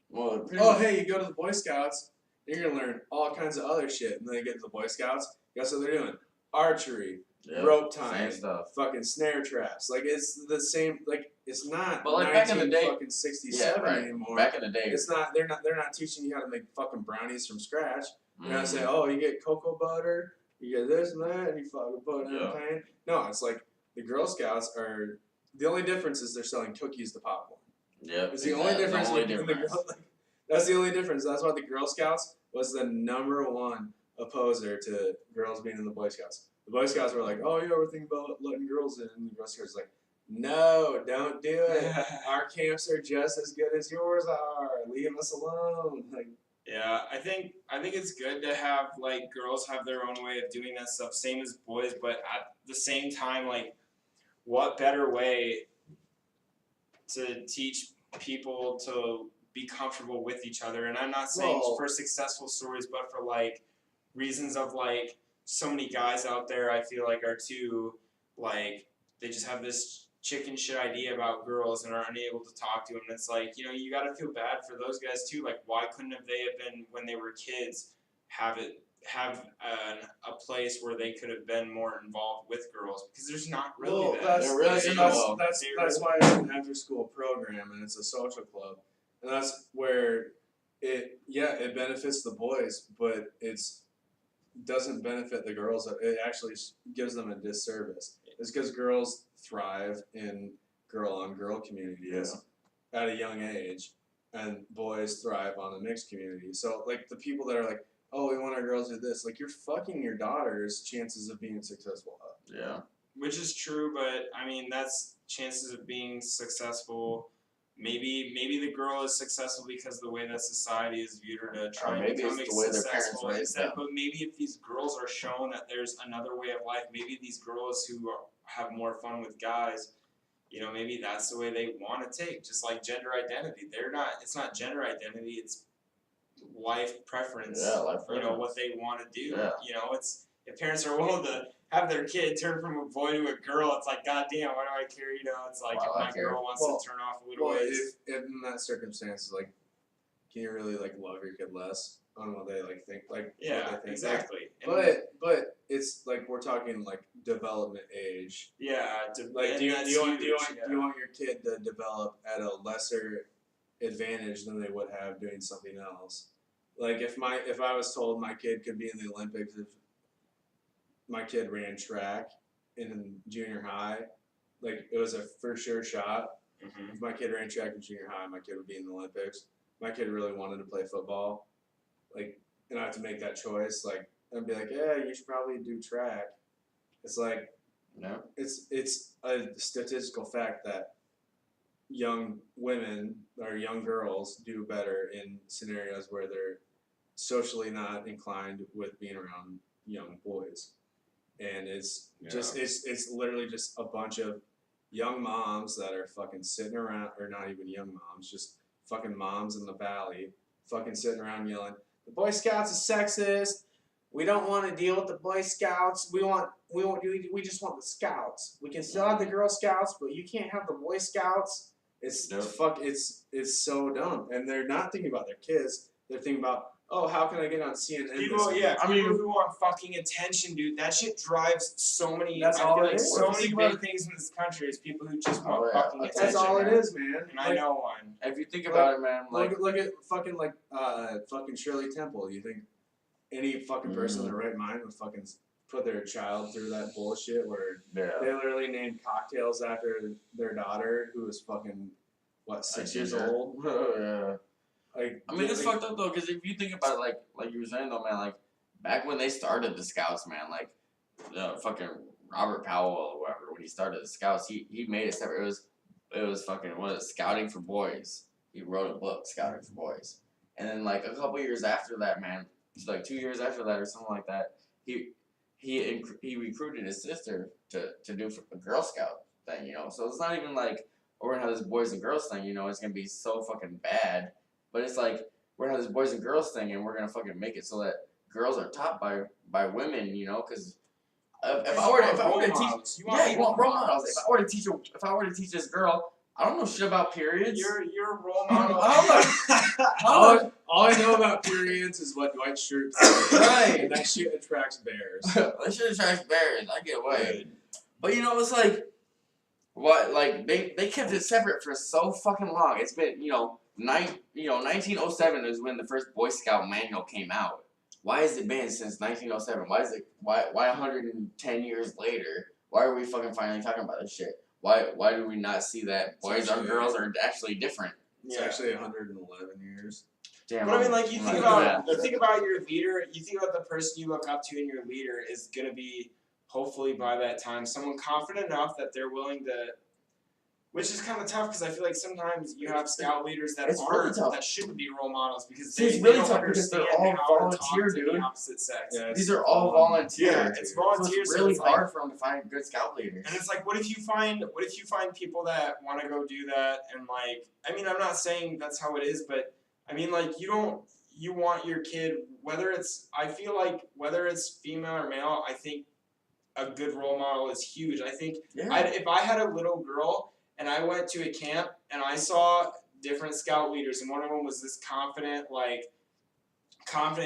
well, hey, you go to the Boy Scouts, you're gonna learn all kinds of other shit. And then they get to the Boy Scouts, guess what they're doing? Archery, rope tying, fucking snare traps. Like it's the same. Like it's not. But like back in the day, fucking 67 anymore. Back in the day, it's not. They're not teaching you how to make fucking brownies from scratch. They're not saying, oh, you get cocoa butter, you get this and that, and you fucking put it in a pan. No, it's like the Girl Scouts are. The only difference is they're selling cookies to popcorn. Yeah, it's the only difference. That's the only difference. That's why the Girl Scouts was the #1 opposer to girls being in the Boy Scouts. The Boy Scouts were like, oh yeah, we're thinking about letting girls in. And the Girl Scouts were like, no, don't do it. Our camps are just as good as yours are. Leave us alone. Like, yeah, I think it's good to have like girls have their own way of doing that stuff, same as boys. But at the same time, like, what better way to teach people to be comfortable with each other? And I'm not saying for successful stories, but for like reasons of like so many guys out there I feel like are too like they just have this chicken shit idea about girls and are unable to talk to them. And it's like, you know, you got to feel bad for those guys too. Like why couldn't they have been when they were kids have a place where they could have been more involved with girls, because there's not really that's why it's an after school program and it's a social club, and that's where it benefits the boys, but it's doesn't benefit the girls. It actually gives them a disservice. It's because girls thrive in girl-on-girl communities at a young age, and boys thrive on the mixed community. So like the people that are like, oh, we want our girls to do this, like you're fucking your daughter's chances of being successful up. Yeah. Which is true, but I mean that's chances of being successful. Maybe the girl is successful because of the way that society has viewed her to try and maybe become it's the way their parents successful raised instead. them. But maybe if these girls are shown that there's another way of life, maybe these girls who have more fun with guys, maybe that's the way they want to take. Just like gender identity, it's not gender identity, it's life preference. Yeah, life preference. What they want to do. Yeah. It's if parents are willing to have their kid turn from a boy to a girl, it's like, God damn, why do I care? It's like if my girl wants to turn off a little ways. If in that circumstance, like, can you really like love your kid less on what they like think? Like, Yeah, what they think? exactly. But it's like we're talking like development age. Yeah. Like, do you want your kid to develop at a lesser advantage than they would have doing something else? Like if I was told my kid could be in the Olympics if my kid ran track in junior high, like it was a for sure shot. Mm-hmm. If my kid ran track in junior high, my kid would be in the Olympics. My kid really wanted to play football, like, and I have to make that choice. Like, I'd be like, yeah, you should probably do track. It's like, no, it's a statistical fact that young women or young girls do better in scenarios where they're socially not inclined with being around young boys. And it's literally just a bunch of young moms that are fucking sitting around, or not even young moms, just fucking moms in the valley, fucking sitting around yelling, the Boy Scouts is sexist. We don't want to deal with the Boy Scouts. We just want the Scouts. We can still have the Girl Scouts, but you can't have the Boy Scouts. It's so dumb. And they're not thinking about their kids. They're thinking about, oh, how can I get on CNN? People who want fucking attention, dude. That shit drives so many. That's all it is. So many big things in this country is people who just want fucking attention. That's all it is, man. And I know one. If you think about it, man, like look at fucking fucking Shirley Temple. You think any fucking person in their right mind would fucking put their child through that bullshit where they literally named cocktails after their daughter who was fucking 6 years old? Yeah. Like, I mean, it's fucked up though, because if you think about it, like you were saying though, man, like back when they started the Scouts, man, like fucking Robert Powell or whoever, when he started the Scouts, he made it separate. It was fucking Scouting for Boys. He wrote a book, Scouting for Boys, and then like a couple years after that, man, like 2 years after that or something like that, he recruited his sister to do a Girl Scout thing, So it's not even like we're gonna have this boys and girls thing, it's gonna be so fucking bad. But it's like we're gonna have this boys and girls thing, and we're gonna fucking make it so that girls are taught by women, because if I were to teach, you want role models. If I were to teach this girl, I don't know shit about periods. You're a role model. All I know about periods is what Dwight Schrute said. Right, and that shit attracts bears. That shit attracts bears. I get away. But it's like what? Like they kept it separate for so fucking long. It's been 1907 is when the first Boy Scout manual came out. Why has it been since 1907? Why 110 years later? Why are we fucking finally talking about this shit? Why do we not see that boys and girls are actually different? It's actually 111 years. Damn. But I mean, like you think about your leader. You think about the person you look up to, and your leader is gonna be hopefully by that time someone confident enough that they're willing to. Which is kind of tough because I feel like sometimes you have scout leaders that that shouldn't be role models because they don't understand how volunteer, dude. The opposite sex. Yeah, these are all volunteers. Yeah, it's volunteers. So it's really hard for them to find good scout leaders. And it's like, what if you find people that want to go do that and like, I mean, I'm not saying that's how it is, but I mean, like, you want your kid, I feel like whether it's female or male, I think a good role model is huge. I think if I had a little girl. And I went to a camp and I saw different scout leaders, and one of them was this confident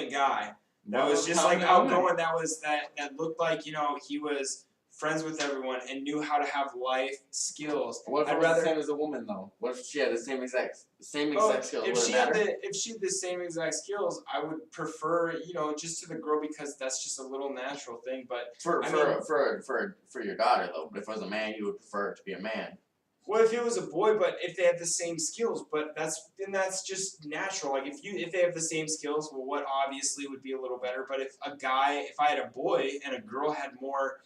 guy that was just like outgoing. That looked like he was friends with everyone and knew how to have life skills. What if it was the same as a woman though? What if she had the same exact skills? If she had the same exact skills, I would prefer just to the girl because that's just a little natural thing. But for your daughter though, but if it was a man, you would prefer it to be a man. Well, if it was a boy, but if they have the same skills, but that's just natural. Like if they have the same skills, well, what obviously would be a little better. But if I had a boy and a girl had more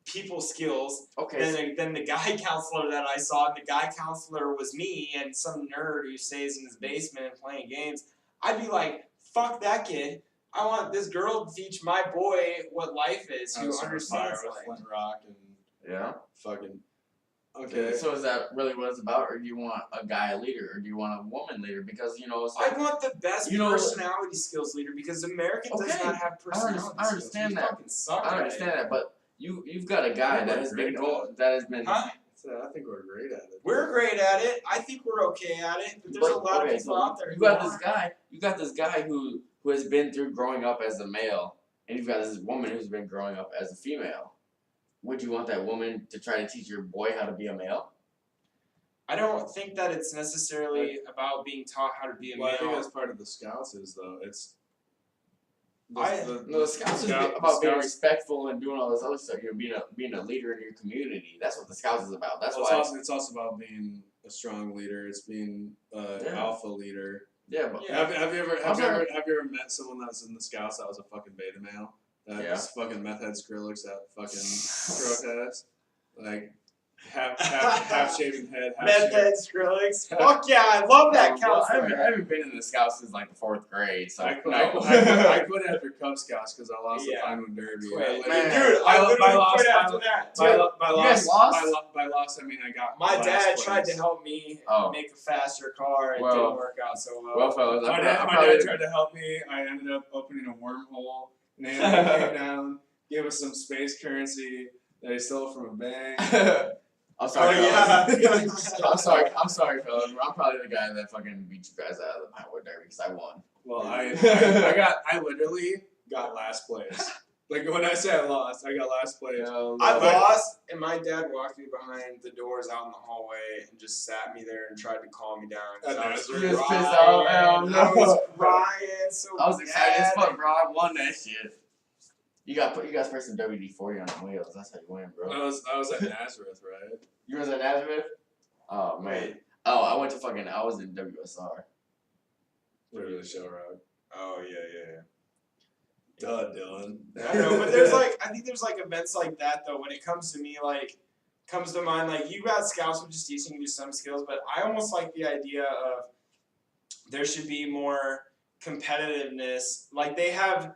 people skills than the guy counselor that I saw, and the guy counselor was me and some nerd who stays in his basement and playing games, I'd be like, fuck that kid. I want this girl to teach my boy what life is, who understands life. Flint Rock and fucking. Okay. So is that really what it's about, or do you want a guy leader, or do you want a woman leader? Because it's like, I want the best personality skills leader, because America does not have personality skills. I understand that. Fucking suck I understand that, but you've got a guy that has been. Huh? I think we're great at it. We're great at it. I think we're okay at it, but there's a lot of people out there. You got this guy who has been through growing up as a male, and you've got this woman who's been growing up as a female. Would you want that woman to try to teach your boy how to be a male? I don't think that it's necessarily about being taught how to be a male. I think that's part of the Scouts though. It's the Scouts is about being respectful and doing all this other stuff. Being a leader in your community. That's what the Scouts is about. That's why it's also about being a strong leader. It's being an alpha leader. Yeah, but have you ever met someone that was in the Scouts that was a fucking beta male? That fucking meth head Skrillex that fucking protest, like half shaven head, meth head Skrillex. Fuck yeah, I love that counselor. I haven't been in the Scouts since like the 4th grade, so I quit after Cub Scouts because I lost the Pinewood Derby. I literally quit after that too. By loss, I mean I got. My dad tried to help me make a faster car. It didn't work out so well. Well, fellas, my dad tried to help me. I ended up opening a wormhole. And they came down, gave us some space currency that he stole from a bank. I'm sorry, fellas. I'm sorry, fellas. I'm probably the guy that fucking beat you guys out of the Pinewood Derby because I won. Well, I literally got last place. Like when I say I lost, I got last place. I lost, and my dad walked me behind the doors out in the hallway and just sat me there and tried to calm me down. I was crying so I was excited as fuck, bro. I won that shit. You guys pressed some WD-40 on the wheels. That's how you win, bro. I was at Nazareth, right? You was at Nazareth? Oh man. Oh, I was in WSR. Literally the show route. Oh yeah. Duh, Dylan. I know, but I think there's events like that though. When it comes to me, comes to mind, you got Scouts, which is teaching you some skills, but I almost like the idea of there should be more competitiveness. Like they have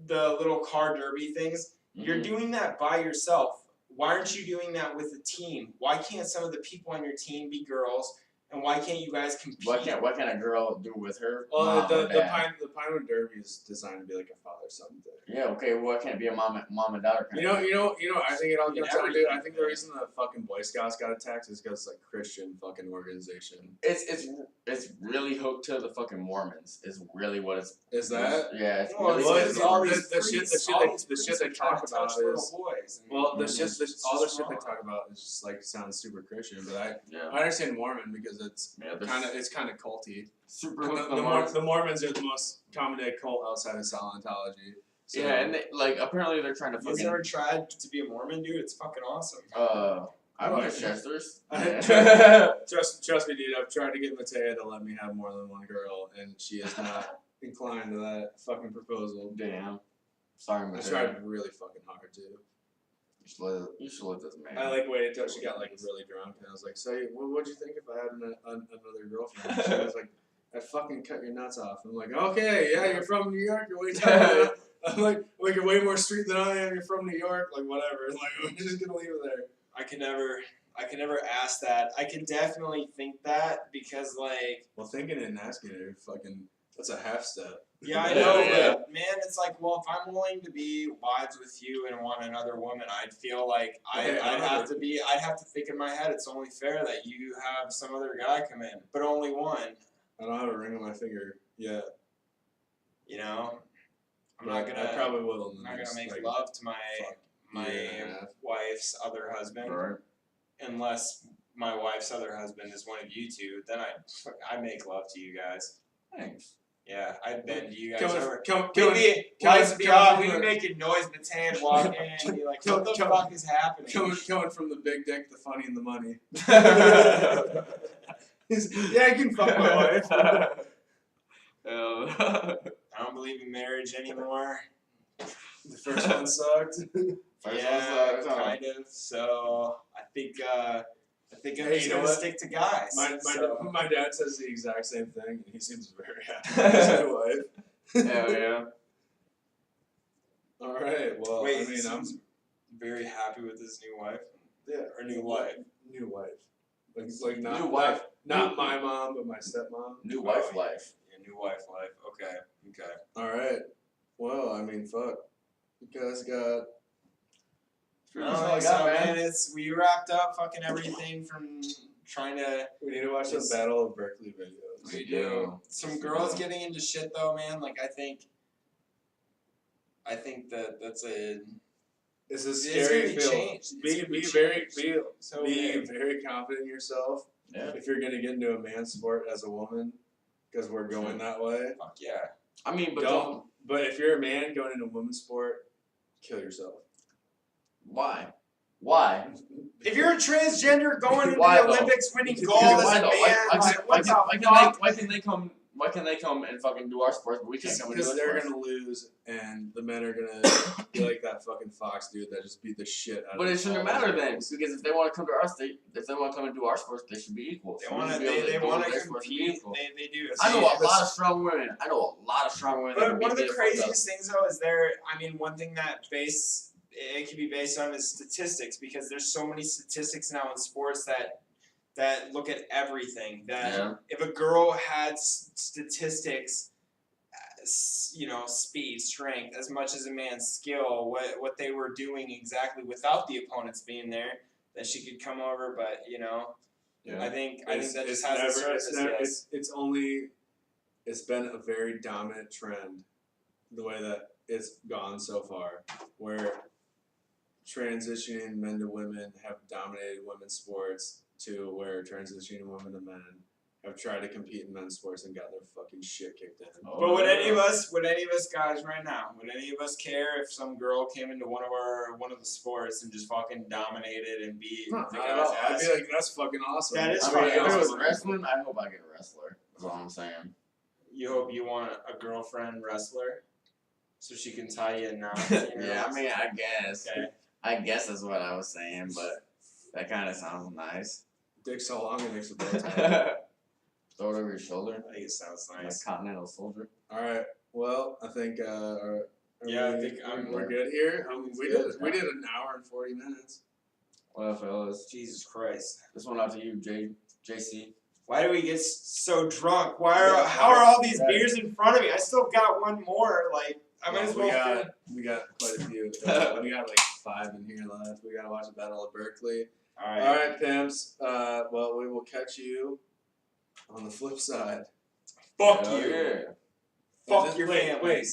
the little car derby things. Mm-hmm. You're doing that by yourself. Why aren't you doing that with a team? Why can't some of the people on your team be girls? And why can't you guys compete? What can a girl do with her? Well, the Pinewood Derby is designed to be like a father-son thing. Yeah, okay. Well, it can't be a mom and daughter. You know. I think it all comes down to. I think the reason the fucking Boy Scouts got attacked is because it's like Christian fucking organization. It's really hooked to the fucking Mormons. Is really what it's. Is that? Yeah. It's the shit they talk about is. Well, the shit they talk about is just sounds super Christian, but I understand Mormon because it's kind of culty. Super. The Mormons are the most common day cult outside of Scientology. So. Yeah, and apparently they're trying to fucking. You ever tried to be a Mormon, dude? It's fucking awesome. I went to Chester's. Trust me, dude. I've tried to get Matea to let me have more than one girl, and she is not inclined to that fucking proposal. Damn. Sorry, Matea. I tried really fucking hard too. You should let this man. I waited until she got really drunk, and I was like, "So, what'd you think if I had another girlfriend?" And she was like, "I'd fucking cut your nuts off." I'm like, "Okay, yeah, you're from New York. You're way tougher." I'm like you're way more street than I am. You're from New York. Whatever. I'm just gonna leave it there. I can never ask that. I can definitely think that because Well, thinking it and asking it, that's a half step. Yeah, I know, but man, it's well, if I'm willing to be wives with you and want another woman, I'd feel like I'd have to think in my head it's only fair that you have some other guy come in, but only one. I don't have a ring on my finger yet. I probably will. I'm not gonna make love to my wife's other husband, right. Unless my wife's other husband is one of you two. Then I make love to you guys. Thanks. Yeah, I'd bend you guys Coming, over. coming, Lights would be off, coming we'd from be the- making noise, and the tan walk in, and be like, what the fuck is happening? coming from the big dick, the funny, and the money. I Yeah, I can fuck my wife. don't believe in marriage anymore. The first one sucked. Yeah, kind of. So I think I'm Hey, just you know gonna what? stick to guys. My dad says the exact same thing, and he seems very happy with his new wife. Hell yeah. All right. Well, Wait, I mean, he I'm seems very happy with his new wife. yeah, Or new wife. New wife. Like not New wife. not my mom, but my stepmom. New wife life. Yeah, new wife life. Okay. All right. Well, I mean, fuck. You guys got. That's all I got, man. We wrapped up fucking everything from trying to. We need to watch the Yes. Battle of Berkeley videos. We do. Some girls getting into shit though, man. Like I think that's a. It's a It's scary gonna be feeling. changed. It's Be gonna be very changed. So be big. very confident in yourself. Yeah. If you're gonna get into a man's sport as a woman, because we're going that way. Fuck yeah. I mean, but Don't. But if you're a man going into a women's sport, kill yourself. why? Why? If you're a transgender going into Why the though? Olympics winning Why gold as Why a though? man, like, what the fuck? Why can they come and fucking do our sports, but we can't come and do Because our they're sports? gonna lose, and the men are gonna be like that fucking Fox dude that just beat the shit out of. But it shouldn't all matter those then, girls. because if they want to come to us, if they want to come and do our sports, they should be equal. They want to. They want to compete. They do. I know a lot of strong women. That But can one of beat the the fuck up. craziest things though is one thing that it can be based on is statistics, because there's so many statistics now in sports that look at everything. That Yeah. if a girl had statistics, speed, strength, as much as a man's skill, what they were doing exactly without the opponents being there, that she could come over. But Yeah. I think It's- that it's just hasn't never- started. it's it's been a very dominant trend, the way that it's gone so far, where transitioning men to women have dominated women's sports to where transitioning women to men have tried to compete in men's sports and got their fucking shit kicked in. But would any of us guys right now, would any of us care if some girl came into one of the sports and just fucking dominated and beat Not the at guy's all. I'd ass? be like, that's fucking awesome. That is I mean, fucking if it was awesome. wrestling, I hope I get a wrestler. That's all I'm saying. You hope you want a girlfriend wrestler, so she can tie you a knot. Yeah, I mean, I guess. Okay. I guess that's what I was saying, but that kind of sounds nice. Dick so long it makes a bow tie. Throw it over your shoulder, I think it sounds like nice. a continental soldier. All right. Well, I think. Yeah, I think we're good here. We good. did an hour and 40 minutes. Well, fellas, Jesus Christ. this one out to you, JC. Why do we get so drunk? How are all these beers in front of me? I still got one more. Like, I might as well. We got quite a few. We got like 5 in here left. We gotta watch the Battle of Berkeley. All right. All right, pimps. Well, we will catch you on the flip side. Fuck Hell you. yeah. Fuck your wait, family. Wait,